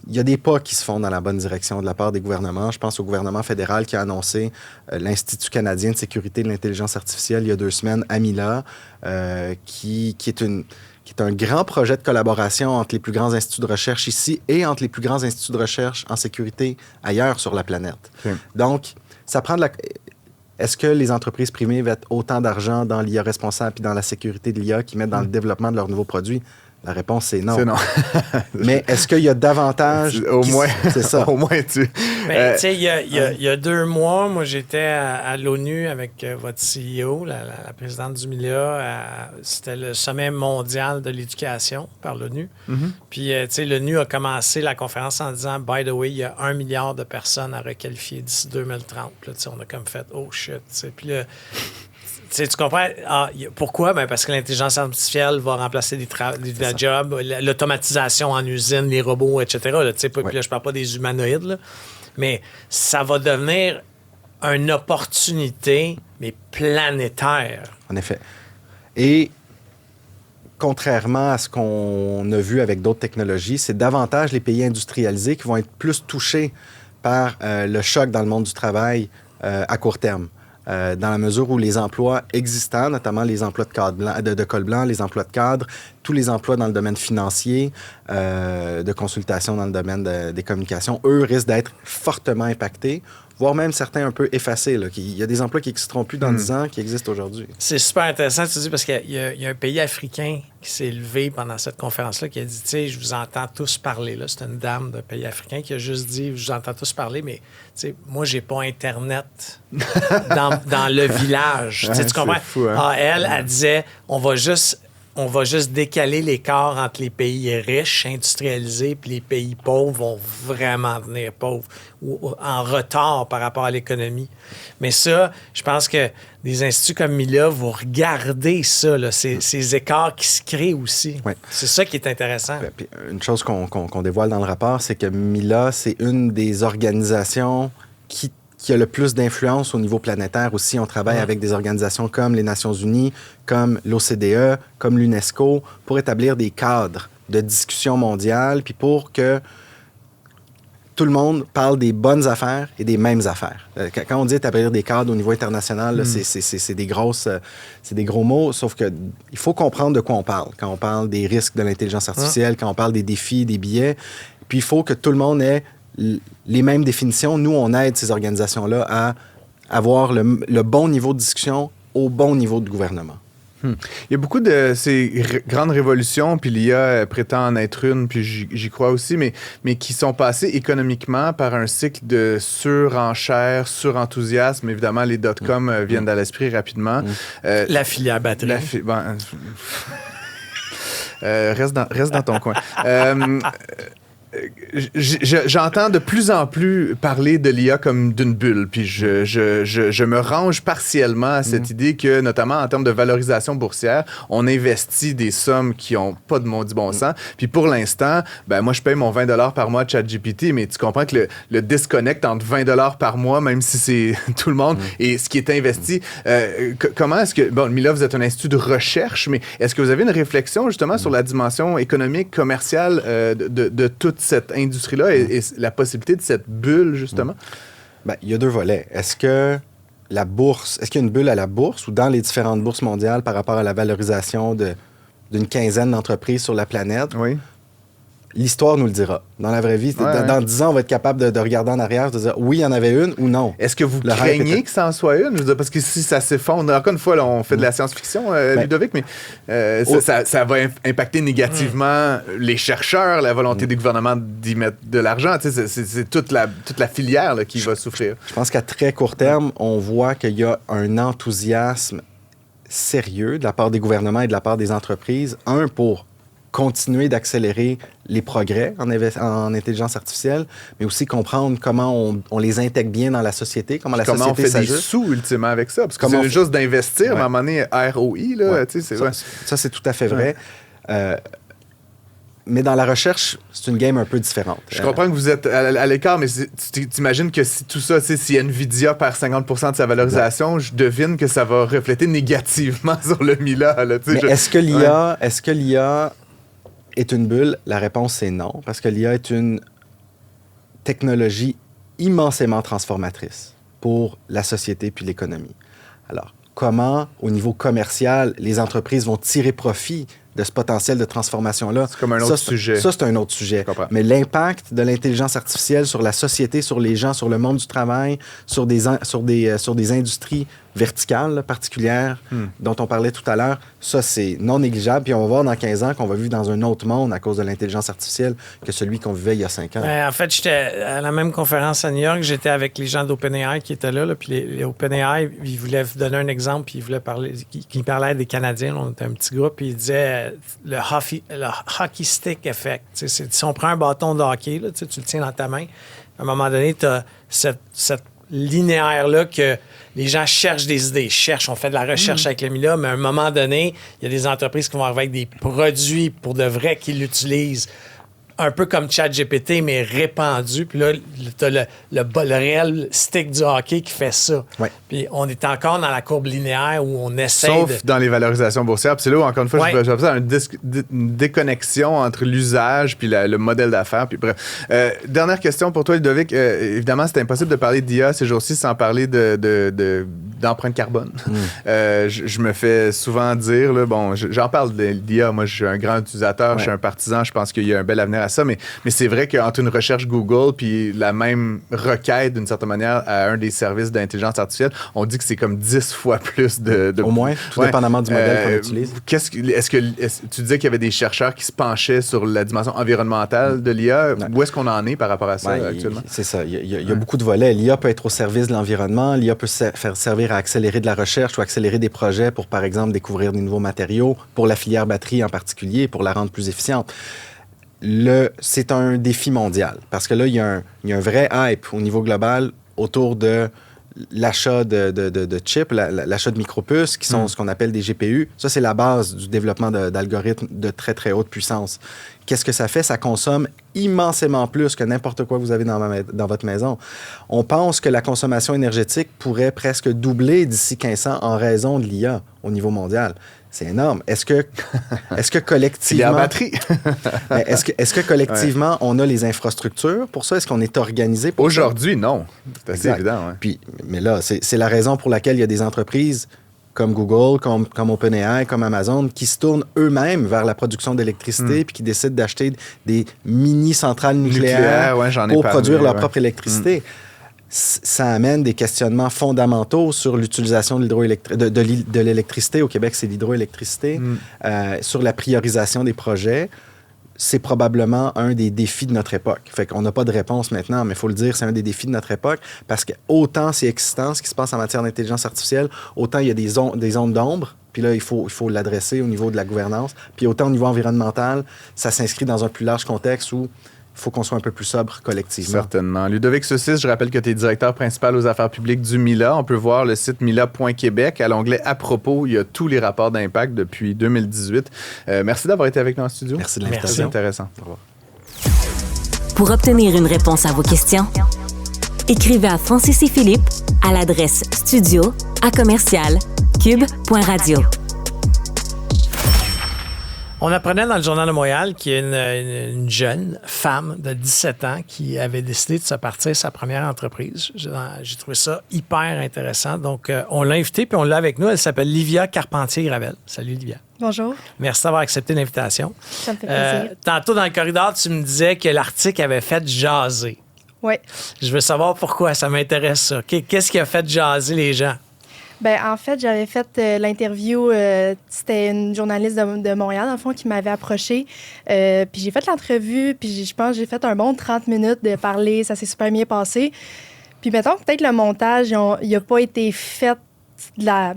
il y a des pas qui se font dans la bonne direction de la part des gouvernements. Je pense au gouvernement fédéral qui a annoncé l'Institut canadien de sécurité de l'intelligence artificielle il y a 2 semaines, AMILA, qui est un grand projet de collaboration entre les plus grands instituts de recherche ici et entre les plus grands instituts de recherche en sécurité ailleurs sur la planète. Donc, ça prend de la... Est-ce que les entreprises privées mettent autant d'argent dans l'IA responsable et dans la sécurité de l'IA qu'ils mettent dans le développement de leurs nouveaux produits? La réponse, c'est non. C'est non. Mais est-ce qu'il y a davantage... Au moins, c'est ça. Au moins, tu... Mais, tu sais, il y a 2 mois, moi, j'étais à l'ONU avec votre CEO, la présidente du MILA. C'était le sommet mondial de l'éducation par l'ONU. Puis, tu sais, l'ONU a commencé la conférence en disant, by the way, il y a 1 milliard de personnes à requalifier d'ici 2030. Puis là, tu sais, on a comme fait, oh shit. T'sais. Puis là... Tu comprends? Pourquoi? Ben parce que l'intelligence artificielle va remplacer des jobs, l'automatisation en usine, les robots, etc. Là, puis là, je parle pas des humanoïdes, là, mais ça va devenir une opportunité, mais planétaire. En effet. Et contrairement à ce qu'on a vu avec d'autres technologies, c'est davantage les pays industrialisés qui vont être plus touchés par le choc dans le monde du travail à court terme. Dans la mesure où les emplois existants, notamment les emplois de col blanc, les emplois de cadre, tous les emplois dans le domaine financier, de consultation dans le domaine des communications, eux risquent d'être fortement impactés, voire même certains un peu effacés. Là. Il y a des emplois qui n'existeront plus dans 10 ans qui existent aujourd'hui. C'est super intéressant, tu dis, parce qu'il y a un pays africain qui s'est levé pendant cette conférence-là qui a dit, tu sais, je vous entends tous parler. Là. C'est une dame d'un pays africain qui a juste dit, je vous entends tous parler, mais tu sais, moi, j'ai pas Internet dans le village. Tu comprends? Fou, hein? Elle disait, on va juste décaler l'écart entre les pays riches, industrialisés, puis les pays pauvres vont vraiment devenir pauvres ou en retard par rapport à l'économie. Mais ça, je pense que des instituts comme MILA vont regarder ça, là, ces écarts qui se créent aussi. Oui. C'est ça qui est intéressant. Puis, une chose qu'on dévoile dans le rapport, c'est que MILA, c'est une des organisations qui a le plus d'influence au niveau planétaire aussi. On travaille avec des organisations comme les Nations unies, comme l'OCDE, comme l'UNESCO, pour établir des cadres de discussion mondiale, puis pour que tout le monde parle des bonnes affaires et des mêmes affaires. Quand on dit établir des cadres au niveau international, là, c'est des gros mots, sauf que il faut comprendre de quoi on parle. Quand on parle des risques de l'intelligence artificielle, quand on parle des défis, des biais, puis il faut que tout le monde ait les mêmes définitions. Nous, on aide ces organisations-là à avoir le bon niveau de discussion au bon niveau de gouvernement. Il y a beaucoup de ces grandes révolutions, puis l'IA prétend en être une, puis j'y crois aussi, mais qui sont passées économiquement par un cycle de surenchère, surenthousiasme. Évidemment, les dot-com viennent à l'esprit rapidement. La filière batterie. Reste dans ton coin. J'entends de plus en plus parler de l'IA comme d'une bulle, puis je me range partiellement à cette idée que, notamment en termes de valorisation boursière, on investit des sommes qui n'ont pas de maudit bon sens. Puis pour l'instant, ben moi, je paye mon 20$ par mois de ChatGPT, mais tu comprends que le disconnect entre 20$ par mois, même si c'est tout le monde, et ce qui est investi, comment est-ce que... Bon, Mila, vous êtes un institut de recherche, mais est-ce que vous avez une réflexion justement sur la dimension économique, commerciale de toute cette industrie-là et la possibilité de cette bulle, justement? Bien, il y a 2 volets. Est-ce qu'il y a une bulle à la bourse ou dans les différentes bourses mondiales par rapport à la valorisation d'une quinzaine d'entreprises sur la planète? Oui. l'histoire nous le dira. Dans la vraie vie, dans 10 ans, on va être capable de regarder en arrière et de dire oui, il y en avait une ou non. Est-ce que vous craignez que ça en soit une? Je veux dire, parce que si ça s'effondre, encore une fois, là, on fait de la science-fiction, Ludovic, mais ça va impacter négativement les chercheurs, la volonté des gouvernements d'y mettre de l'argent. C'est toute la filière là, qui va souffrir. Je pense qu'à très court terme, on voit qu'il y a un enthousiasme sérieux de la part des gouvernements et de la part des entreprises. Pour continuer d'accélérer les progrès en intelligence artificielle, mais aussi comprendre comment on les intègre bien dans la société, comment la société s'ajuste. Comment on fait des sous, ultimement, avec ça? Parce que c'est juste d'investir, mais à un moment donné, ROI, là, ça, c'est tout à fait vrai. Mais dans la recherche, c'est une game un peu différente. Je comprends que vous êtes à l'écart, mais tu t'imagines que si tout ça, si Nvidia perd 50% de sa valorisation, je devine que ça va refléter négativement sur le Mila. Là, mais est-ce que l'IA est une bulle? La réponse, c'est non, parce que l'IA est une technologie immensément transformatrice pour la société puis l'économie. Alors, comment, au niveau commercial, les entreprises vont tirer profit de ce potentiel de transformation-là? C'est comme un autre sujet. Ça, c'est un autre sujet. Mais l'impact de l'intelligence artificielle sur la société, sur les gens, sur le monde du travail, sur des industries verticales là, particulières dont on parlait tout à l'heure, ça, c'est non négligeable. Puis on va voir dans 15 ans qu'on va vivre dans un autre monde à cause de l'intelligence artificielle que celui qu'on vivait il y a 5 ans. En fait, j'étais à la même conférence à New York. J'étais avec les gens d'OpenAI qui étaient là. Puis les OpenAI, ils voulaient donner un exemple. Puis ils voulaient parler, qui parlaient des Canadiens. On était un petit groupe. Puis ils disaient le hockey stick effect. Si on prend un bâton de hockey, là, tu le tiens dans ta main, à un moment donné, tu as cette linéaire-là que les gens cherchent des idées, on fait de la recherche avec le Mila, mais à un moment donné, il y a des entreprises qui vont arriver avec des produits pour de vrai qu'ils l'utilisent. Un peu comme ChatGPT, mais répandu. Puis là, tu as le réel stick du hockey qui fait ça. Ouais. Puis on est encore dans la courbe linéaire où on essaie Sauf dans les valorisations boursières. Puis c'est là où, encore une fois, je vais ça une déconnexion entre l'usage puis le modèle d'affaires. Puis bref. Dernière question pour toi, Ludovic. Évidemment, c'est impossible de parler d'IA ces jours-ci sans parler d'empreinte carbone. Je me fais souvent dire, là, j'en parle d'IA. Moi, je suis un grand utilisateur, je suis un partisan. Je pense qu'il y a un bel avenir à ça, mais c'est vrai qu'entre une recherche Google puis la même requête, d'une certaine manière, à un des services d'intelligence artificielle, on dit que c'est comme 10 fois plus de... Au moins, tout dépendamment du modèle qu'on utilise. Est-ce que tu disais qu'il y avait des chercheurs qui se penchaient sur la dimension environnementale de l'IA? Où est-ce qu'on en est par rapport à ça actuellement? C'est ça. Il y a beaucoup de volets. L'IA peut être au service de l'environnement. L'IA peut servir à accélérer de la recherche ou accélérer des projets pour, par exemple, découvrir des nouveaux matériaux, pour la filière batterie en particulier, pour la rendre plus efficiente. C'est un défi mondial parce que là, il y a un vrai hype au niveau global autour de l'achat de chips, l'achat de micropuces qui sont ce qu'on appelle des GPU. Ça, c'est la base du développement d'algorithmes de très, très haute puissance. Qu'est-ce que ça fait? Ça consomme immensément plus que n'importe quoi que vous avez dans votre maison. On pense que la consommation énergétique pourrait presque doubler d'ici 15 ans en raison de l'IA au niveau mondial. C'est énorme. Est-ce que collectivement... Il y a la batterie. est-ce que collectivement, on a les infrastructures pour ça? Est-ce qu'on est organisé pour ça? Aujourd'hui, non. C'est assez évident. Ouais. Puis, mais là, c'est la raison pour laquelle il y a des entreprises comme Google, comme OpenAI, comme Amazon, qui se tournent eux-mêmes vers la production d'électricité puis qui décident d'acheter des mini-centrales nucléaires pour produire leur propre électricité. Ça amène des questionnements fondamentaux sur l'utilisation de l'électricité. Au Québec, c'est l'hydroélectricité. Sur la priorisation des projets. C'est probablement un des défis de notre époque. Fait qu'on n'a pas de réponse maintenant, mais il faut le dire, c'est un des défis de notre époque parce que autant c'est excitant ce qui se passe en matière d'intelligence artificielle, autant il y a des zones d'ombre. Puis là, il faut l'adresser au niveau de la gouvernance. Puis autant au niveau environnemental, ça s'inscrit dans un plus large contexte où il faut qu'on soit un peu plus sobre collectivement. Certainement. Ludovic Sucis, je rappelle que tu es directeur principal aux affaires publiques du Mila. On peut voir le site mila.québec. À l'onglet « À propos », il y a tous les rapports d'impact depuis 2018. Merci d'avoir été avec nous en studio. Merci de l'invitation. C'est intéressant. Au revoir. Pour obtenir une réponse à vos questions, écrivez à Francis et Philippe à l'adresse studio@cube.radio. On apprenait dans le Journal de Montréal qu'il y a une jeune femme de 17 ans qui avait décidé de se partir sa première entreprise. J'ai trouvé ça hyper intéressant. Donc, on l'a invitée puis on l'a avec nous. Elle s'appelle Livia Carpentier-Gravel. Salut, Livia. Bonjour. Merci d'avoir accepté l'invitation. Ça me fait plaisir. Tantôt, dans le corridor, tu me disais que l'article avait fait jaser. Oui. Je veux savoir pourquoi, ça m'intéresse ça. Qu'est-ce qui a fait jaser les gens? En fait, j'avais fait l'interview, c'était une journaliste de Montréal, dans le fond, qui m'avait approchée. Puis j'ai fait l'entrevue, puis je pense que j'ai fait un bon 30 minutes de parler, ça s'est super bien passé. Puis mettons que peut-être le montage, il n'a pas été fait de la...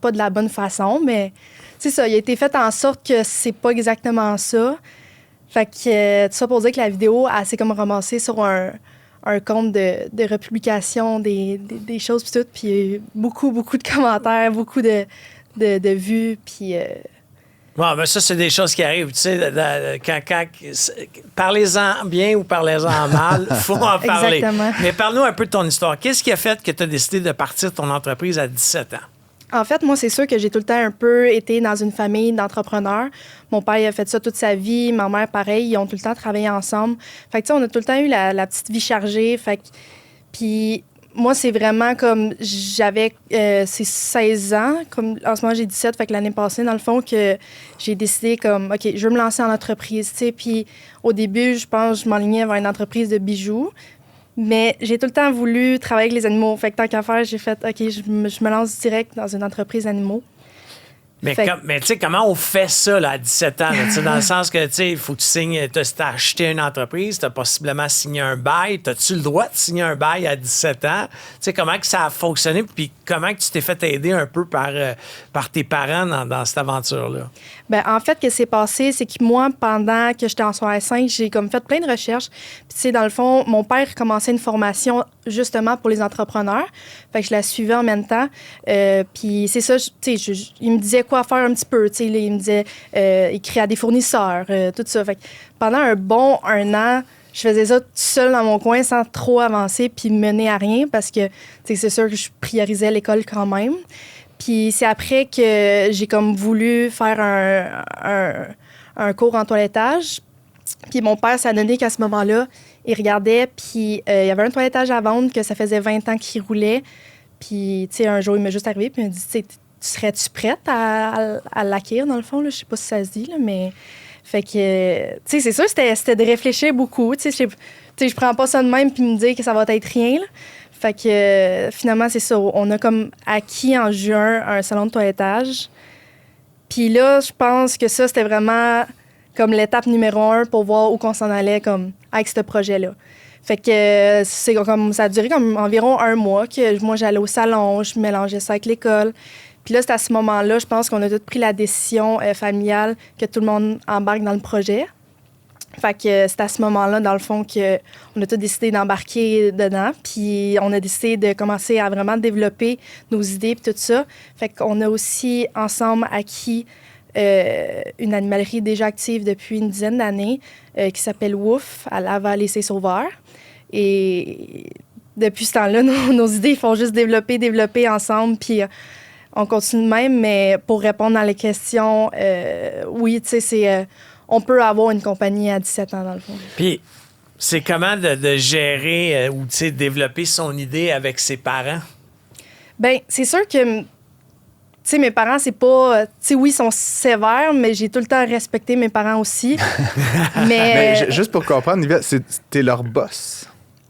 pas de la bonne façon, mais c'est ça, il a été fait en sorte que c'est pas exactement ça. Fait que tout ça pour dire que la vidéo, elle s'est comme ramassée sur un compte de republication des choses puis tout, puis beaucoup de commentaires, beaucoup de vues, puis... Bon, ben ça, c'est des choses qui arrivent. Tu sais, parlez-en bien ou parlez-en mal, il faut en parler. Exactement. Mais parle-nous un peu de ton histoire. Qu'est-ce qui a fait que tu as décidé de partir de ton entreprise à 17 ans? En fait, moi, c'est sûr que j'ai tout le temps un peu été dans une famille d'entrepreneurs. Mon père, il a fait ça toute sa vie. Ma mère, pareil, ils ont tout le temps travaillé ensemble. Fait que, tu sais, on a tout le temps eu la petite vie chargée. Fait que... Puis moi, c'est vraiment comme... J'avais 16 ans. Comme en ce moment, j'ai 17. Fait que l'année passée, dans le fond, que j'ai décidé comme... OK, je veux me lancer en entreprise, tu sais. Puis au début, je pense que je m'enlignais vers une entreprise de bijoux. Mais j'ai tout le temps voulu travailler avec les animaux. Fait que tant qu'à faire, j'ai fait, OK, je me lance direct dans une entreprise d'animaux. Mais tu sais, comment on fait ça là, à 17 ans? Là, dans le sens que, tu sais, il faut que tu signes, tu as acheté une entreprise, tu as possiblement signé un bail. As-tu le droit de signer un bail à 17 ans? Tu sais, comment que ça a fonctionné? Puis comment que tu t'es fait aider un peu par tes parents dans cette aventure-là? En fait, ce qui s'est passé, c'est que moi, pendant que j'étais en secondaire 5, j'ai comme fait plein de recherches. Puis, tu sais, dans le fond, mon père commençait une formation justement pour les entrepreneurs. Fait que je la suivais en même temps. Puis c'est ça, tu sais, il me disait quoi faire un petit peu. Tu sais, il me disait écrire à des fournisseurs, tout ça. Fait que pendant un an, je faisais ça toute seule dans mon coin sans trop avancer puis mener à rien parce que, tu sais, c'est sûr que je priorisais l'école quand même. Puis c'est après que j'ai comme voulu faire un cours en toilettage. Puis mon père s'est donné qu'à ce moment-là, il regardait, puis il y avait un toilettage à vendre que ça faisait 20 ans qu'il roulait. Puis, tu sais, un jour, il m'a juste arrivé, puis il m'a dit, serais-tu prête à l'acquérir, dans le fond? Là? Je sais pas si ça se dit, là, mais... Fait que, tu sais, c'est sûr, c'était de réfléchir beaucoup. Tu sais, je prends pas ça de même puis me dire que ça va être rien, là. Fait que, finalement, c'est ça. On a comme acquis en juin un salon de toilettage. Puis là, je pense que ça, c'était vraiment comme l'étape numéro 1 pour voir où qu'on s'en allait comme avec ce projet-là. Fait que c'est comme ça a duré comme environ un mois que moi, j'allais au salon, je mélangeais ça avec l'école. Puis là, c'est à ce moment-là, je pense qu'on a tous pris la décision familiale que tout le monde embarque dans le projet. Fait que c'est à ce moment-là, dans le fond, qu'on a tous décidé d'embarquer dedans. Puis on a décidé de commencer à vraiment développer nos idées et tout ça. Fait qu'on a aussi ensemble acquis une animalerie déjà active depuis une dizaine d'années qui s'appelle Wouf à Laval-et-Saint-Sauveur. Et depuis ce temps-là, nos idées font juste développer ensemble. Puis on continue de même, mais pour répondre à les questions, oui, tu sais, c'est... on peut avoir une compagnie à 17 ans, dans le fond. Puis, c'est comment de gérer ou, tu sais, développer son idée avec ses parents? Bien, c'est sûr que, tu sais, mes parents, c'est pas... Tu sais, oui, ils sont sévères, mais j'ai tout le temps respecté mes parents aussi. Mais juste pour comprendre, Nivea, t'es leur boss?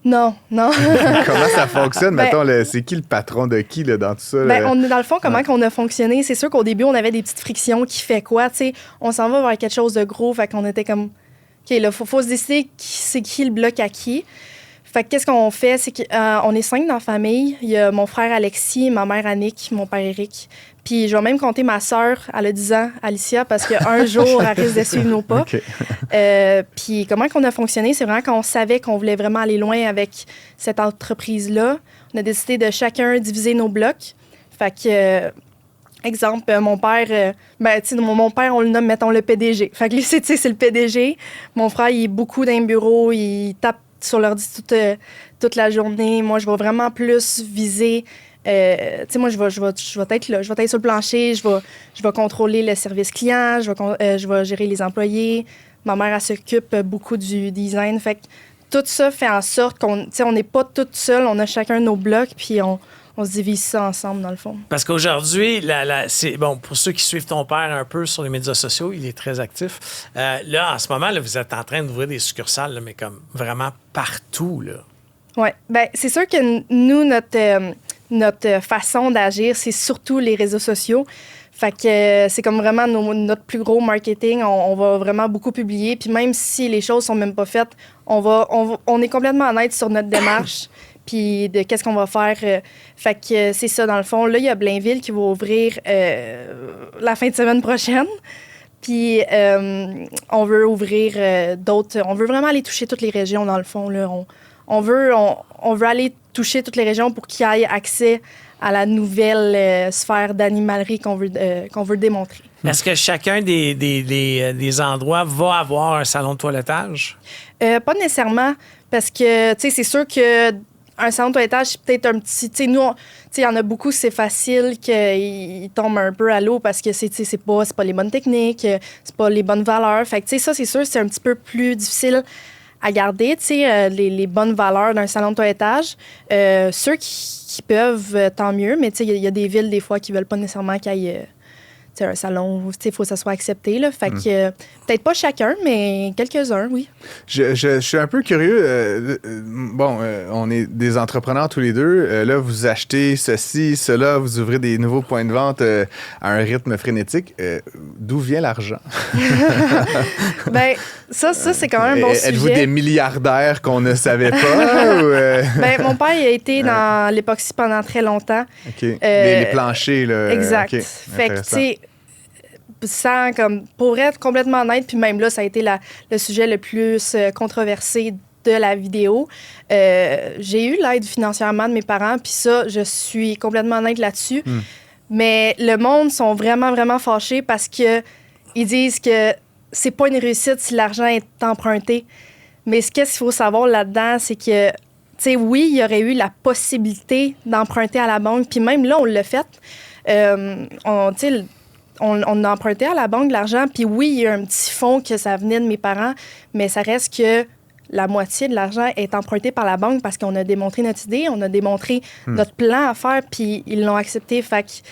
Non. Comment ça fonctionne? Mettons, c'est qui le patron de qui là, dans tout ça? Dans le fond, comment qu'on a fonctionné? C'est sûr qu'au début, on avait des petites frictions qui fait quoi? Tu sais, on s'en va vers quelque chose de gros, fait qu'on était comme... OK, là, faut se décider c'est qui le bloc à qui. Fait que qu'est-ce qu'on fait? C'est qu'on est 5 dans la famille. Il y a mon frère Alexis, ma mère Annick, mon père Éric. Puis je vais même compter ma sœur, elle a 10 ans, Alicia, parce qu'un jour, elle risque de suivre nos pas. Okay. Puis comment qu'on a fonctionné? C'est vraiment qu'on savait qu'on voulait vraiment aller loin avec cette entreprise-là. On a décidé de chacun diviser nos blocs. Fait que, exemple, mon père, mon père, on le nomme, mettons, le PDG. Fait que lui, c'est le PDG. Mon frère, il est beaucoup dans le bureau, il tape sur l'ordi toute la journée. Moi, je vais vraiment plus viser... tu sais, moi, je vais être là. Je vais être sur le plancher. Je vais contrôler le service client. Je vais gérer les employés. Ma mère, elle s'occupe beaucoup du design. Fait que tout ça fait en sorte qu'on n'est pas toutes seules. On a chacun nos blocs, puis on on se divise ça ensemble, dans le fond. Parce qu'aujourd'hui, c'est bon, pour ceux qui suivent ton père un peu sur les médias sociaux, il est très actif. Là, en ce moment, là, vous êtes en train d'ouvrir des succursales, là, mais comme vraiment partout, là. Oui. Bien, c'est sûr que nous, notre façon d'agir, c'est surtout les réseaux sociaux. Fait que c'est comme vraiment notre plus gros marketing. On va vraiment beaucoup publier. Puis même si les choses sont même pas faites, on est complètement honnête sur notre démarche. Puis de qu'est-ce qu'on va faire. Fait que c'est ça, dans le fond. Là, il y a Blainville qui va ouvrir la fin de semaine prochaine. Puis on veut ouvrir d'autres. On veut vraiment aller toucher toutes les régions, dans le fond. Là. On veut aller toucher toutes les régions pour qu'il y ait accès à la nouvelle sphère d'animalerie qu'on veut démontrer. Est-ce que chacun des endroits va avoir un salon de toilettage? Pas nécessairement, parce que, tu sais, c'est sûr que un salon de toilettage, c'est peut-être un petit... Tu sais, nous, il y en a beaucoup, c'est facile qu'ils tombent un peu à l'eau parce que c'est pas les bonnes techniques, c'est pas les bonnes valeurs. Fait que, tu sais, ça, c'est sûr, c'est un petit peu plus difficile à garder, tu sais, les bonnes valeurs d'un salon de toilettage. Ceux qui peuvent, tant mieux, mais tu sais, il y a des villes, des fois, qui veulent pas nécessairement qu'il y ait un salon où il faut que ça soit accepté. Là. Fait que peut-être pas chacun, mais quelques-uns, oui. Je suis un peu curieux. On est des entrepreneurs tous les deux. Là, vous achetez ceci, cela, vous ouvrez des nouveaux points de vente à un rythme frénétique. D'où vient l'argent? Bien, ça c'est quand même un bon sujet. Êtes-vous des milliardaires qu'on ne savait pas? Bien, mon père, il a été dans l'époxy pendant très longtemps. OK. Les planchers, là. Exact. Okay. Fait que, tu sais, pour être complètement honnête, puis même là, ça a été le sujet le plus controversé de la vidéo. J'ai eu l'aide financièrement de mes parents, puis ça, je suis complètement honnête là-dessus. Mais le monde sont vraiment, vraiment fâchés parce que ils disent que c'est pas une réussite si l'argent est emprunté. Mais qu'est-ce qu'il faut savoir là-dedans, c'est que, tu sais, oui, il y aurait eu la possibilité d'emprunter à la banque, puis même là, on l'a fait. On a emprunté à la banque de l'argent, puis oui, il y a un petit fonds que ça venait de mes parents, mais ça reste que la moitié de l'argent est emprunté par la banque parce qu'on a démontré notre idée, on a démontré notre plan à faire, puis ils l'ont accepté. Fait que, tu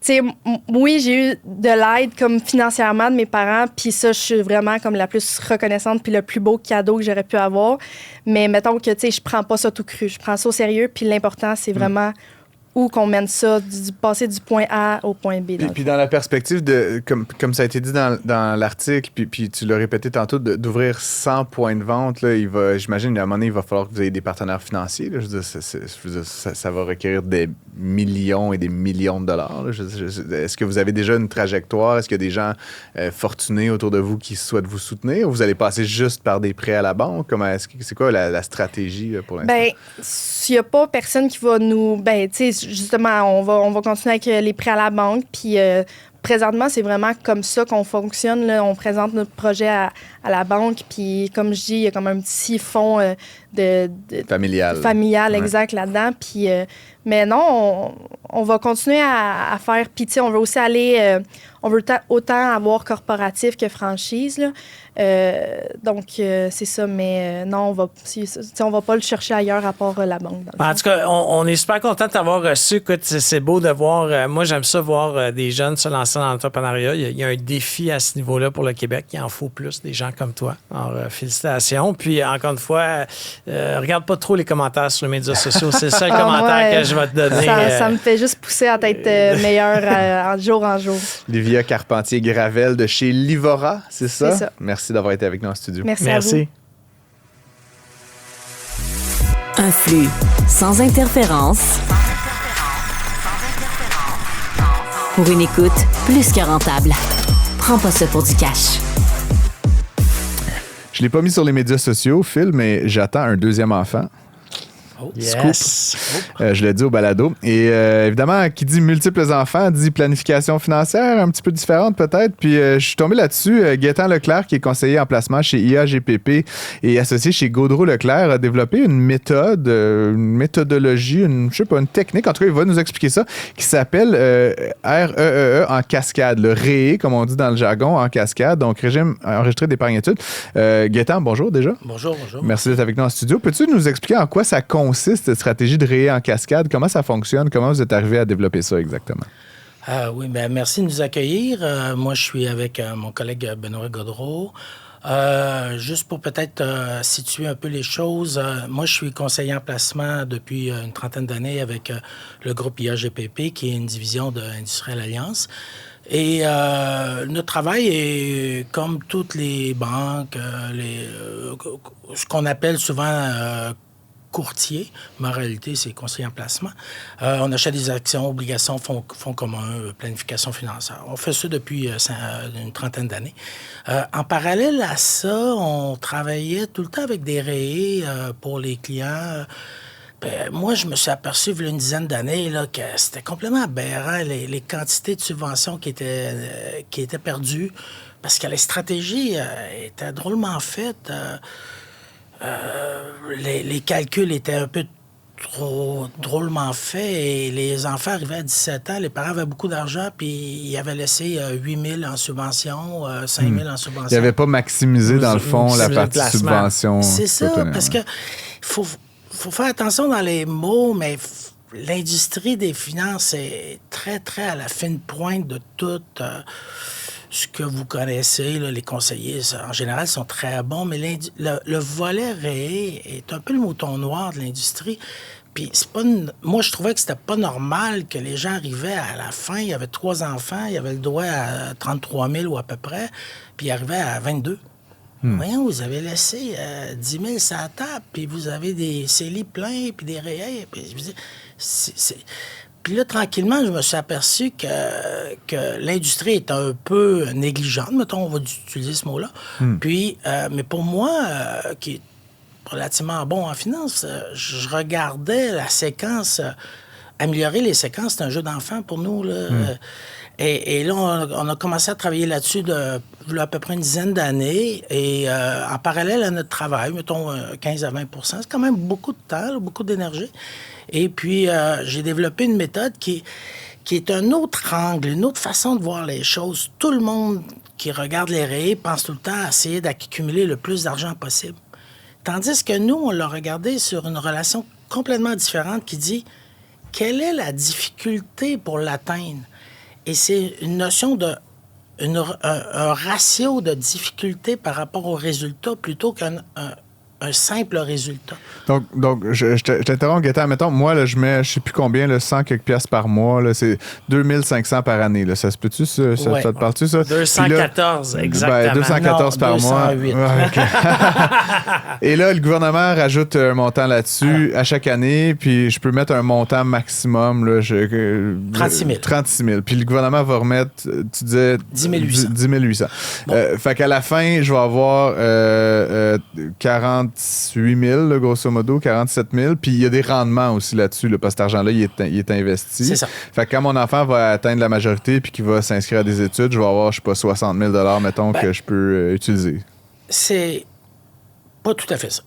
sais, oui, j'ai eu de l'aide comme financièrement de mes parents, puis ça, je suis vraiment comme la plus reconnaissante, puis le plus beau cadeau que j'aurais pu avoir. Mais mettons que, tu sais, je prends pas ça tout cru, je prends ça au sérieux, puis l'important, c'est vraiment où qu'on mène ça, passer du point A au point B. Puis dans la perspective de, comme ça a été dit dans l'article, puis tu l'as répété tantôt, d'ouvrir 100 points de vente, là, j'imagine, à un moment donné, il va falloir que vous ayez des partenaires financiers. Là. Je veux dire, ça va requérir des millions et des millions de dollars. Là. Est-ce que vous avez déjà une trajectoire? Est-ce qu'il y a des gens fortunés autour de vous qui souhaitent vous soutenir? Ou vous allez passer juste par des prêts à la banque? C'est quoi la stratégie là, pour l'instant? Bien, s'il n'y a pas personne qui va nous... Ben, tu sais, justement, on va continuer avec les prêts à la banque. Puis présentement, c'est vraiment comme ça qu'on fonctionne. Là. On présente notre projet à la banque. Puis comme je dis, il y a comme un petit fonds familial exact là-dedans. Puis, mais non, on va continuer à faire. Puis tu sais, on veut aussi aller... on veut autant avoir corporatif que franchise. Là. Donc, c'est ça. Mais non, on va pas le chercher ailleurs à part la banque. En tout cas, on est super content de t'avoir reçu. Écoute, c'est beau de voir... moi, j'aime ça voir des jeunes se lancer dans l'entrepreneuriat. Il y a un défi à ce niveau-là pour le Québec. Il en faut plus des gens comme toi. Alors, félicitations. Puis, encore une fois, regarde pas trop les commentaires sur les médias sociaux. C'est le seul commentaire que je vais te donner. Ça me fait juste pousser à être meilleur jour en jour. Livia Carpentier-Gravel de chez Livora, c'est ça? C'est ça. Merci d'avoir été avec nous en studio. Merci. À vous. Un flux sans interférence. Pour une écoute plus que rentable. Prends pas ça pour du cash. Je l'ai pas mis sur les médias sociaux, Phil, mais j'attends un deuxième enfant. Oh, yes. Je l'ai dit au balado. Et évidemment, qui dit multiples enfants, dit planification financière un petit peu différente peut-être. Puis je suis tombé là-dessus. Gaétan Leclerc, qui est conseiller en placement chez IAGPP et associé chez Gaudreau Leclerc, a développé une méthode, une méthodologie, une technique, en tout cas, il va nous expliquer ça, qui s'appelle REEE en cascade, le REE, comme on dit dans le jargon, en cascade, donc régime enregistré d'épargne-études. Gaétan, bonjour déjà. Bonjour. Merci d'être avec nous en studio. Peux-tu nous expliquer en quoi ça consiste consiste, cette stratégie de rayé en cascade? Comment ça fonctionne? Comment vous êtes arrivé à développer ça exactement? Oui, bien, merci de nous accueillir. Moi, je suis avec mon collègue Benoît Gaudreault. Juste pour peut-être situer un peu les choses, moi, je suis conseiller en placement depuis une trentaine d'années avec le groupe IAGPP, qui est une division de Industrielle Alliance. Et notre travail est comme toutes les banques, ce qu'on appelle souvent courtier, mais en réalité, c'est conseiller en placement. On achète des actions, obligations, fonds communs, planification financière. On fait ça depuis une trentaine d'années. En parallèle à ça, on travaillait tout le temps avec des rayés pour les clients. Moi, je me suis aperçu, il y a une dizaine d'années, là, que c'était complètement aberrant, les quantités de subventions qui étaient perdues, parce que les stratégies étaient drôlement faites. Les calculs étaient un peu trop drôlement faits et les enfants arrivaient à 17 ans, les parents avaient beaucoup d'argent puis ils avaient laissé 8 000 en subvention, 5 000 en subvention. Ils n'avaient pas maximisé, dans le fond, la partie subvention. C'est ça, parce que faut faire attention dans les mots, mais l'industrie des finances est très, très à la fine pointe de tout. Ce que vous connaissez, là, les conseillers, en général, sont très bons, mais le volet rayé est un peu le mouton noir de l'industrie. Puis moi, je trouvais que c'était pas normal que les gens arrivaient à la fin, il y avait 3 enfants, il y avait le droit à 33 000 ou à peu près, puis ils arrivaient à 22. Voyons, vous avez laissé 10 000 sur la table, puis vous avez des CELI pleins, puis des rayés. Puis je me dis, Puis là, tranquillement, je me suis aperçu que l'industrie est un peu négligente, mettons, on va utiliser ce mot-là. Puis, mais pour moi, qui est relativement bon en finance, je regardais la séquence. Améliorer les séquences, c'est un jeu d'enfant pour nous, là. Et là, on a commencé à travailler là-dessus à peu près une dizaine d'années. Et en parallèle à notre travail, mettons 15 à 20 %, c'est quand même beaucoup de temps, là, beaucoup d'énergie. Et puis, j'ai développé une méthode qui est un autre angle, une autre façon de voir les choses. Tout le monde qui regarde les rayés pense tout le temps à essayer d'accumuler le plus d'argent possible. Tandis que nous, on l'a regardé sur une relation complètement différente qui dit quelle est la difficulté pour l'atteindre? Et c'est une notion un ratio de difficulté par rapport au résultat plutôt qu'un simple résultat. Donc je t'interromps, Gaëtan. Mettons, moi, là, je mets, je sais plus combien, là, 100 quelques piastres par mois. Là, c'est 2500 par année. Là. Ça se peut-tu, ça? Ouais. Ça te parle-tu, ça? 214, là, exactement. 214 non, par 208. mois. Ouais, okay. Et là, le gouvernement rajoute un montant là-dessus à chaque année, puis je peux mettre un montant maximum. Là, 36 000. 36 000. Puis le gouvernement va remettre, tu disais... 10 800. 10 800. Bon. Fait qu'à la fin, je vais avoir 48 000, là, grosso modo, 47 000. Puis il y a des rendements aussi là-dessus, là, parce que cet argent-là, il est investi. C'est ça. Fait que quand mon enfant va atteindre la majorité puis qu'il va s'inscrire à des études, je vais avoir, je sais pas, 60 000 mettons, que je peux utiliser. C'est pas tout à fait ça.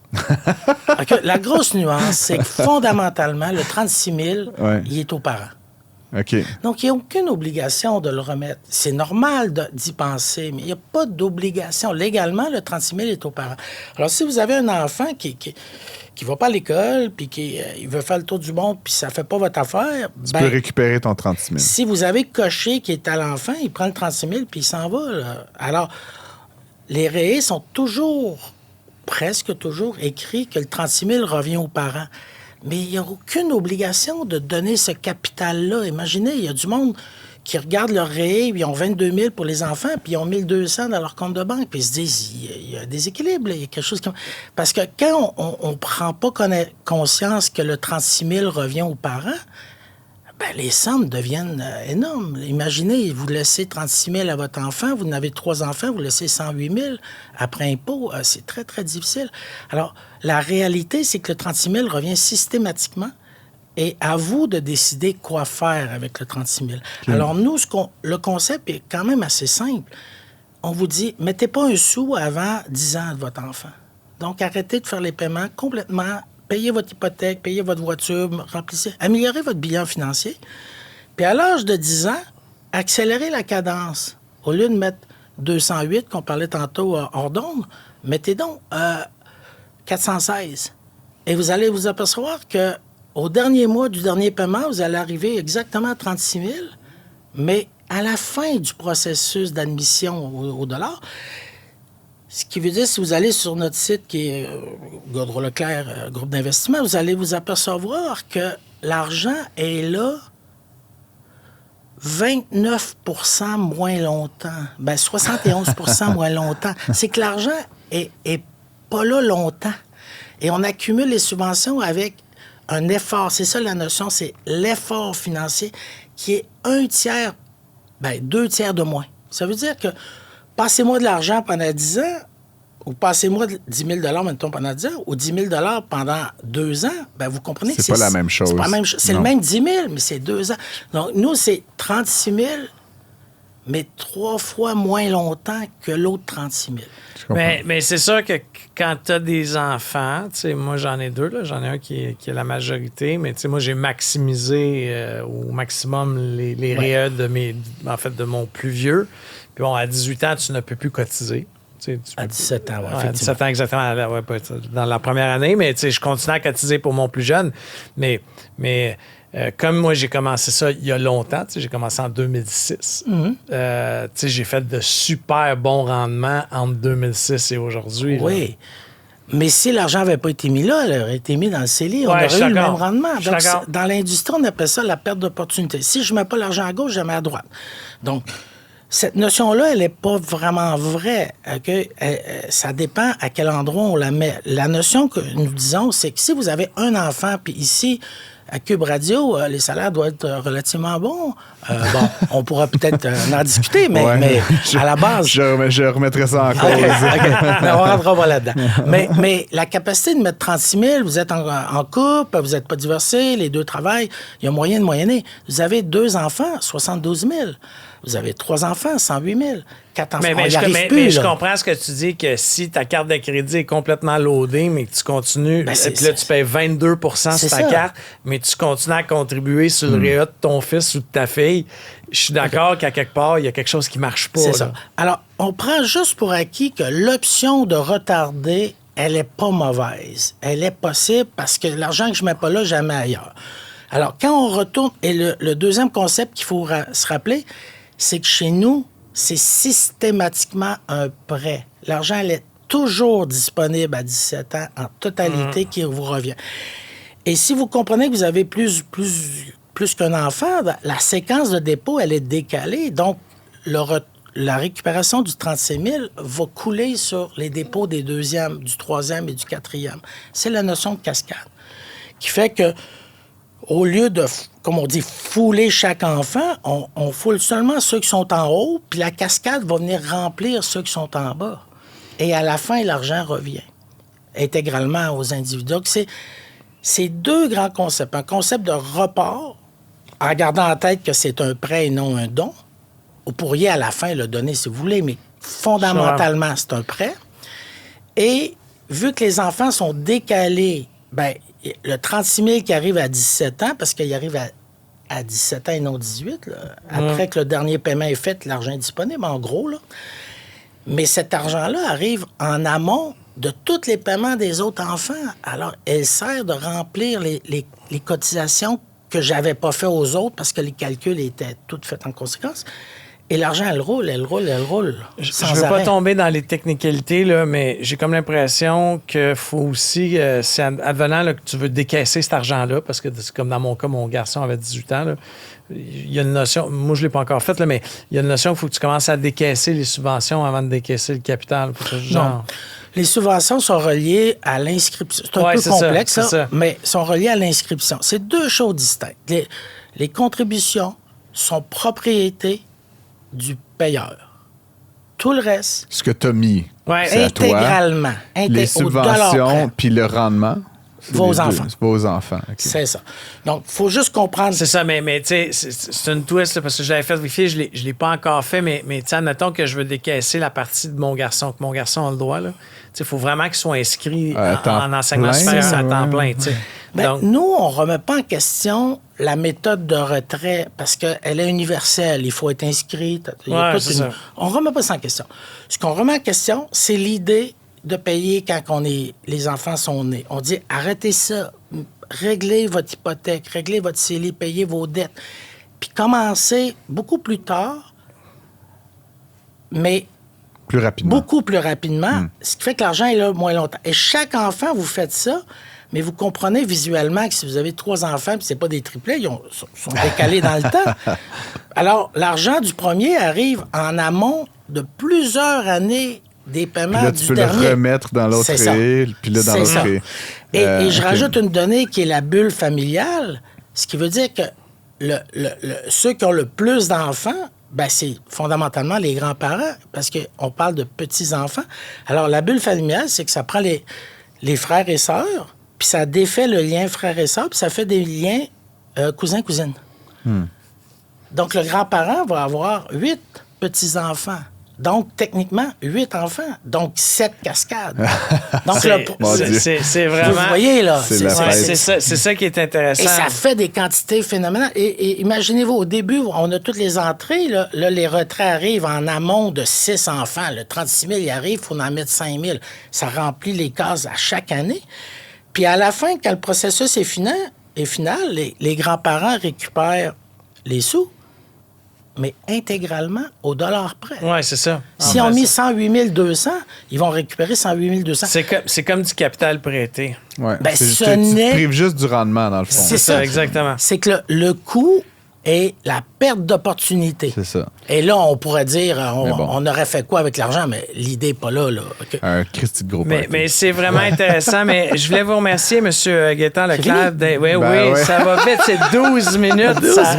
Okay. La grosse nuance, c'est que fondamentalement, le 36 000, il est aux parents. OK. Donc, il n'y a aucune obligation de le remettre. C'est normal d'y penser, mais il n'y a pas d'obligation. Légalement, le 36 000 est aux parents. Alors, si vous avez un enfant qui va pas à l'école, puis il veut faire le tour du monde, puis ça fait pas votre affaire... Tu peux récupérer ton 36 000. Si vous avez coché qui est à l'enfant, il prend le 36 000, puis il s'en va. Là. Alors, les rayés sont presque toujours écrits que le 36 000 revient aux parents. Mais il n'y a aucune obligation de donner ce capital-là. Imaginez, il y a du monde qui regarde leur rayé, ils ont 22 000 pour les enfants, puis ils ont 1 200 dans leur compte de banque, puis ils se disent, il y a un déséquilibre, il y a quelque chose qui... Parce que quand on ne prend pas conscience que le 36 000 revient aux parents, ben, les sommes deviennent énormes. Imaginez, vous laissez 36 000 à votre enfant, vous en avez 3 enfants, vous laissez 108 000 après impôt. C'est très, très difficile. Alors, la réalité, c'est que le 36 000 revient systématiquement et à vous de décider quoi faire avec le 36 000. Okay. Alors, nous, le concept est quand même assez simple. On vous dit, mettez pas un sou avant 10 ans de votre enfant. Donc, arrêtez de faire les paiements complètement. Payez votre hypothèque, payez votre voiture, remplissez, améliorez votre bilan financier. Puis à l'âge de 10 ans, accélérez la cadence. Au lieu de mettre 208, qu'on parlait tantôt hors d'onde, mettez donc 416. Et vous allez vous apercevoir qu'au dernier mois du dernier paiement, vous allez arriver exactement à 36 000, mais à la fin du processus d'admission au dollar, ce qui veut dire, si vous allez sur notre site qui est Godreau Leclerc, groupe d'investissement, vous allez vous apercevoir que l'argent est là 29 % moins longtemps. 71 % moins longtemps. C'est que l'argent est pas là longtemps. Et on accumule les subventions avec un effort. C'est ça la notion, c'est l'effort financier qui est 2 tiers de moins. Ça veut dire que passez-moi de l'argent pendant 10 ans, ou passez-moi 10 000 mettons, pendant 10 ans, ou 10 000 pendant 2 ans, vous comprenez que c'est pas la même chose. C'est pas la même chose. C'est le même 10 000, mais c'est 2 ans. Donc, nous, c'est 36 000, mais 3 fois moins longtemps que l'autre 36 000. Mais c'est sûr que quand tu as des enfants, moi, j'en ai 2, là, j'en ai un qui est la majorité, mais moi, j'ai maximisé au maximum les REA de mon plus vieux. Puis bon, à 18 ans, tu ne peux plus cotiser. À 17 ans, oui. À 17 ans, exactement. Dans la première année, mais je continue à cotiser pour mon plus jeune. Mais comme moi, j'ai commencé ça il y a longtemps, j'ai commencé en 2006. J'ai fait de super bons rendements entre 2006 et aujourd'hui. Oui. Là. Mais si l'argent n'avait pas été mis là, il aurait été mis dans le CELI, on aurait eu le même rendement. Donc, dans l'industrie, on appelle ça la perte d'opportunité. Si je ne mets pas l'argent à gauche, je le mets à droite. Donc, cette notion-là, elle n'est pas vraiment vraie. Okay? Ça dépend à quel endroit on la met. La notion que nous disons, c'est que si vous avez un enfant, puis ici, à Cube Radio, les salaires doivent être relativement bons. On pourra peut-être en discuter, mais à la base... Je remettrai ça en cause. Okay. On ne rentrera pas là-dedans. Mais la capacité de mettre 36 000, vous êtes en couple, vous n'êtes pas divorcés, les 2 travaillent, il y a moyen de moyenner. vous avez 2 enfants, 72 000. Vous avez 3 enfants, 108 000. 4 enfants, mais je comprends ce que tu dis, que si ta carte de crédit est complètement loadée, mais que tu continues, puis là, tu payes 22 % sur ta carte, mais tu continues à contribuer sur le REA de ton fils ou de ta fille, je suis d'accord qu'à quelque part, il y a quelque chose qui ne marche pas. C'est ça. Alors, on prend juste pour acquis que l'option de retarder, elle n'est pas mauvaise. Elle est possible parce que l'argent que je ne mets pas là, je le mets ailleurs. Alors, quand on retourne, et le deuxième concept qu'il faut se rappeler, c'est que chez nous, c'est systématiquement un prêt. L'argent, elle est toujours disponible à 17 ans en totalité qui vous revient. Et si vous comprenez que vous avez plus qu'un enfant, la séquence de dépôt, elle est décalée. Donc, la récupération du 36 000 va couler sur les dépôts des 2e, du 3e et du 4e. C'est la notion de cascade qui fait que au lieu de, comme on dit, fouler chaque enfant, on foule seulement ceux qui sont en haut, puis la cascade va venir remplir ceux qui sont en bas. Et à la fin, l'argent revient intégralement aux individus. Donc, c'est 2 grands concepts. Un concept de report, en gardant en tête que c'est un prêt et non un don. Vous pourriez à la fin le donner si vous voulez, mais fondamentalement, c'est un prêt. Et vu que les enfants sont décalés, le 36 000 qui arrive à 17 ans, parce qu'il arrive à 17 ans et non 18, là, après que le dernier paiement est fait, l'argent est disponible, en gros. Là. Mais cet argent-là arrive en amont de tous les paiements des autres enfants. Alors, elle sert de remplir les cotisations que je n'avais pas fait aux autres parce que les calculs étaient tous faits en conséquence. Et l'argent, elle roule. Je ne veux pas tomber dans les technicalités, là, mais j'ai comme l'impression qu'il faut aussi, si advenant là, que tu veux décaisser cet argent-là, parce que c'est comme dans mon cas, mon garçon avait 18 ans, là, il y a une notion, moi je ne l'ai pas encore faite, là, mais il y a une notion qu'il faut que tu commences à décaisser les subventions avant de décaisser le capital. Non. Les subventions sont reliées à l'inscription. C'est un peu complexe, ça, mais sont reliées à l'inscription. C'est 2 choses distinctes. Les contributions sont propriété du payeur. Tout le reste... Ce que tu as mis, c'est intégralement. À toi. Les subventions, puis le rendement... Vos enfants. Vos enfants. Okay. C'est ça. Donc, il faut juste comprendre... C'est ça, mais tu sais, c'est une twist, là, parce que je l'avais fait vérifier, je ne l'ai pas encore fait, mais tu sais, admettons que je veux décaisser la partie de mon garçon, que mon garçon a le droit, là. Il faut vraiment qu'il soit inscrit en enseignement supérieur à temps plein. Donc, nous, on ne remet pas en question la méthode de retrait parce qu'elle est universelle. Il faut être inscrit. On ne remet pas ça en question. Ce qu'on remet en question, c'est l'idée de payer quand les enfants sont nés. On dit, arrêtez ça, réglez votre hypothèque, réglez votre CELI, payez vos dettes. Puis commencez beaucoup plus tard, mais plus rapidement. Beaucoup plus rapidement, ce qui fait que l'argent est là moins longtemps. Et chaque enfant, vous faites ça, mais vous comprenez visuellement que si vous avez 3 enfants, puis c'est pas des triplets, ils sont décalés dans le temps. Alors, l'argent du premier arrive en amont de plusieurs années des paiements puis là, du tu peux dernier. le remettre dans l'autre puis là, dans l'autre Et je rajoute une donnée qui est la bulle familiale, ce qui veut dire que ceux qui ont le plus d'enfants, ben c'est fondamentalement les grands-parents, parce qu'on parle de petits-enfants. Alors, la bulle familiale, c'est que ça prend les frères et sœurs, puis ça défait le lien frères et sœurs, puis ça fait des liens cousins-cousines. Donc, le grand-parent va avoir 8 petits-enfants. Donc, techniquement, 8 enfants. Donc, 7 cascades. Donc, c'est vraiment... Vous voyez, là. C'est ça qui est intéressant. Et ça fait des quantités phénoménales. Et imaginez-vous, au début, on a toutes les entrées. Là, les retraits arrivent en amont de 6 enfants. Le 36 000, il arrive, il faut en mettre 5 000. Ça remplit les cases à chaque année. Puis, à la fin, quand le processus est final, les grands-parents récupèrent les sous, mais intégralement au dollar près. Oui, c'est ça. Si on met 108 200, ils vont récupérer 108 200. C'est comme du capital prêté. Ouais. Ben, tu te prives juste du rendement, dans le fond. C'est ça, exactement. C'est que le coût est la perte d'opportunité. C'est ça. Et là, on pourrait dire, on aurait fait quoi avec l'argent, mais l'idée n'est pas là. Okay. Un Christy de gros mais c'est vraiment intéressant. Mais je voulais vous remercier, M. Gaétan Leclerc. Oui, ça va vite. C'est 12 minutes. Ça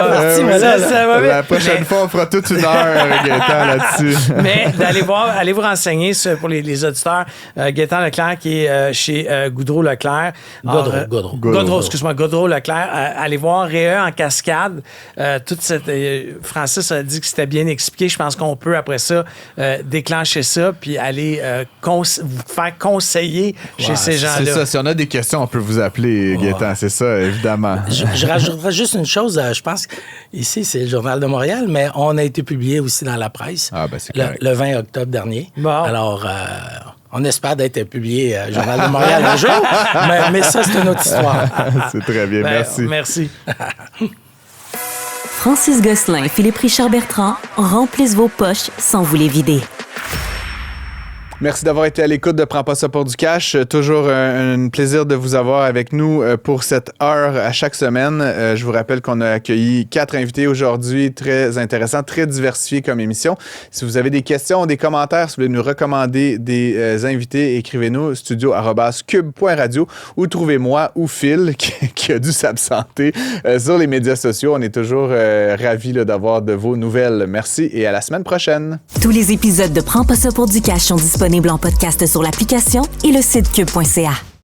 va vite. La prochaine fois, on fera toute une heure, Gaétan, là-dessus. Mais allez vous renseigner pour les auditeurs. Gaétan Leclerc qui est chez Goudreau Leclerc. Gaudreau, excuse-moi, Goudreau Leclerc. Allez voir Réa en cascade. Francis a dit que c'était bien expliqué. Je pense qu'on peut, après ça, déclencher ça puis aller vous faire conseiller chez ces gens-là. C'est ça. Si on a des questions, on peut vous appeler, Gaétan. C'est ça, évidemment. Je rajouterais juste une chose. Je pense ici, c'est le Journal de Montréal, mais on a été publié aussi dans la presse le 20 octobre dernier. Bon. Alors... on espère d'être publié au Journal de Montréal un jour, mais ça, c'est une autre histoire. C'est très bien, merci. Merci. Francis Gosselin et Philippe Richard-Bertrand remplissent vos poches sans vous les vider. Merci d'avoir été à l'écoute de Prends pas ça pour du cash. Toujours un plaisir de vous avoir avec nous pour cette heure à chaque semaine. Je vous rappelle qu'on a accueilli 4 invités aujourd'hui, très intéressants, très diversifiés comme émission. Si vous avez des questions, des commentaires, si vous voulez nous recommander des invités, écrivez-nous studio@cube.radio ou trouvez-moi ou Phil qui a dû s'absenter sur les médias sociaux. On est toujours ravis d'avoir de vos nouvelles. Merci et à la semaine prochaine. Tous les épisodes de Prends pas ça pour du cash sont disponibles en podcast sur l'application et le site cube.ca.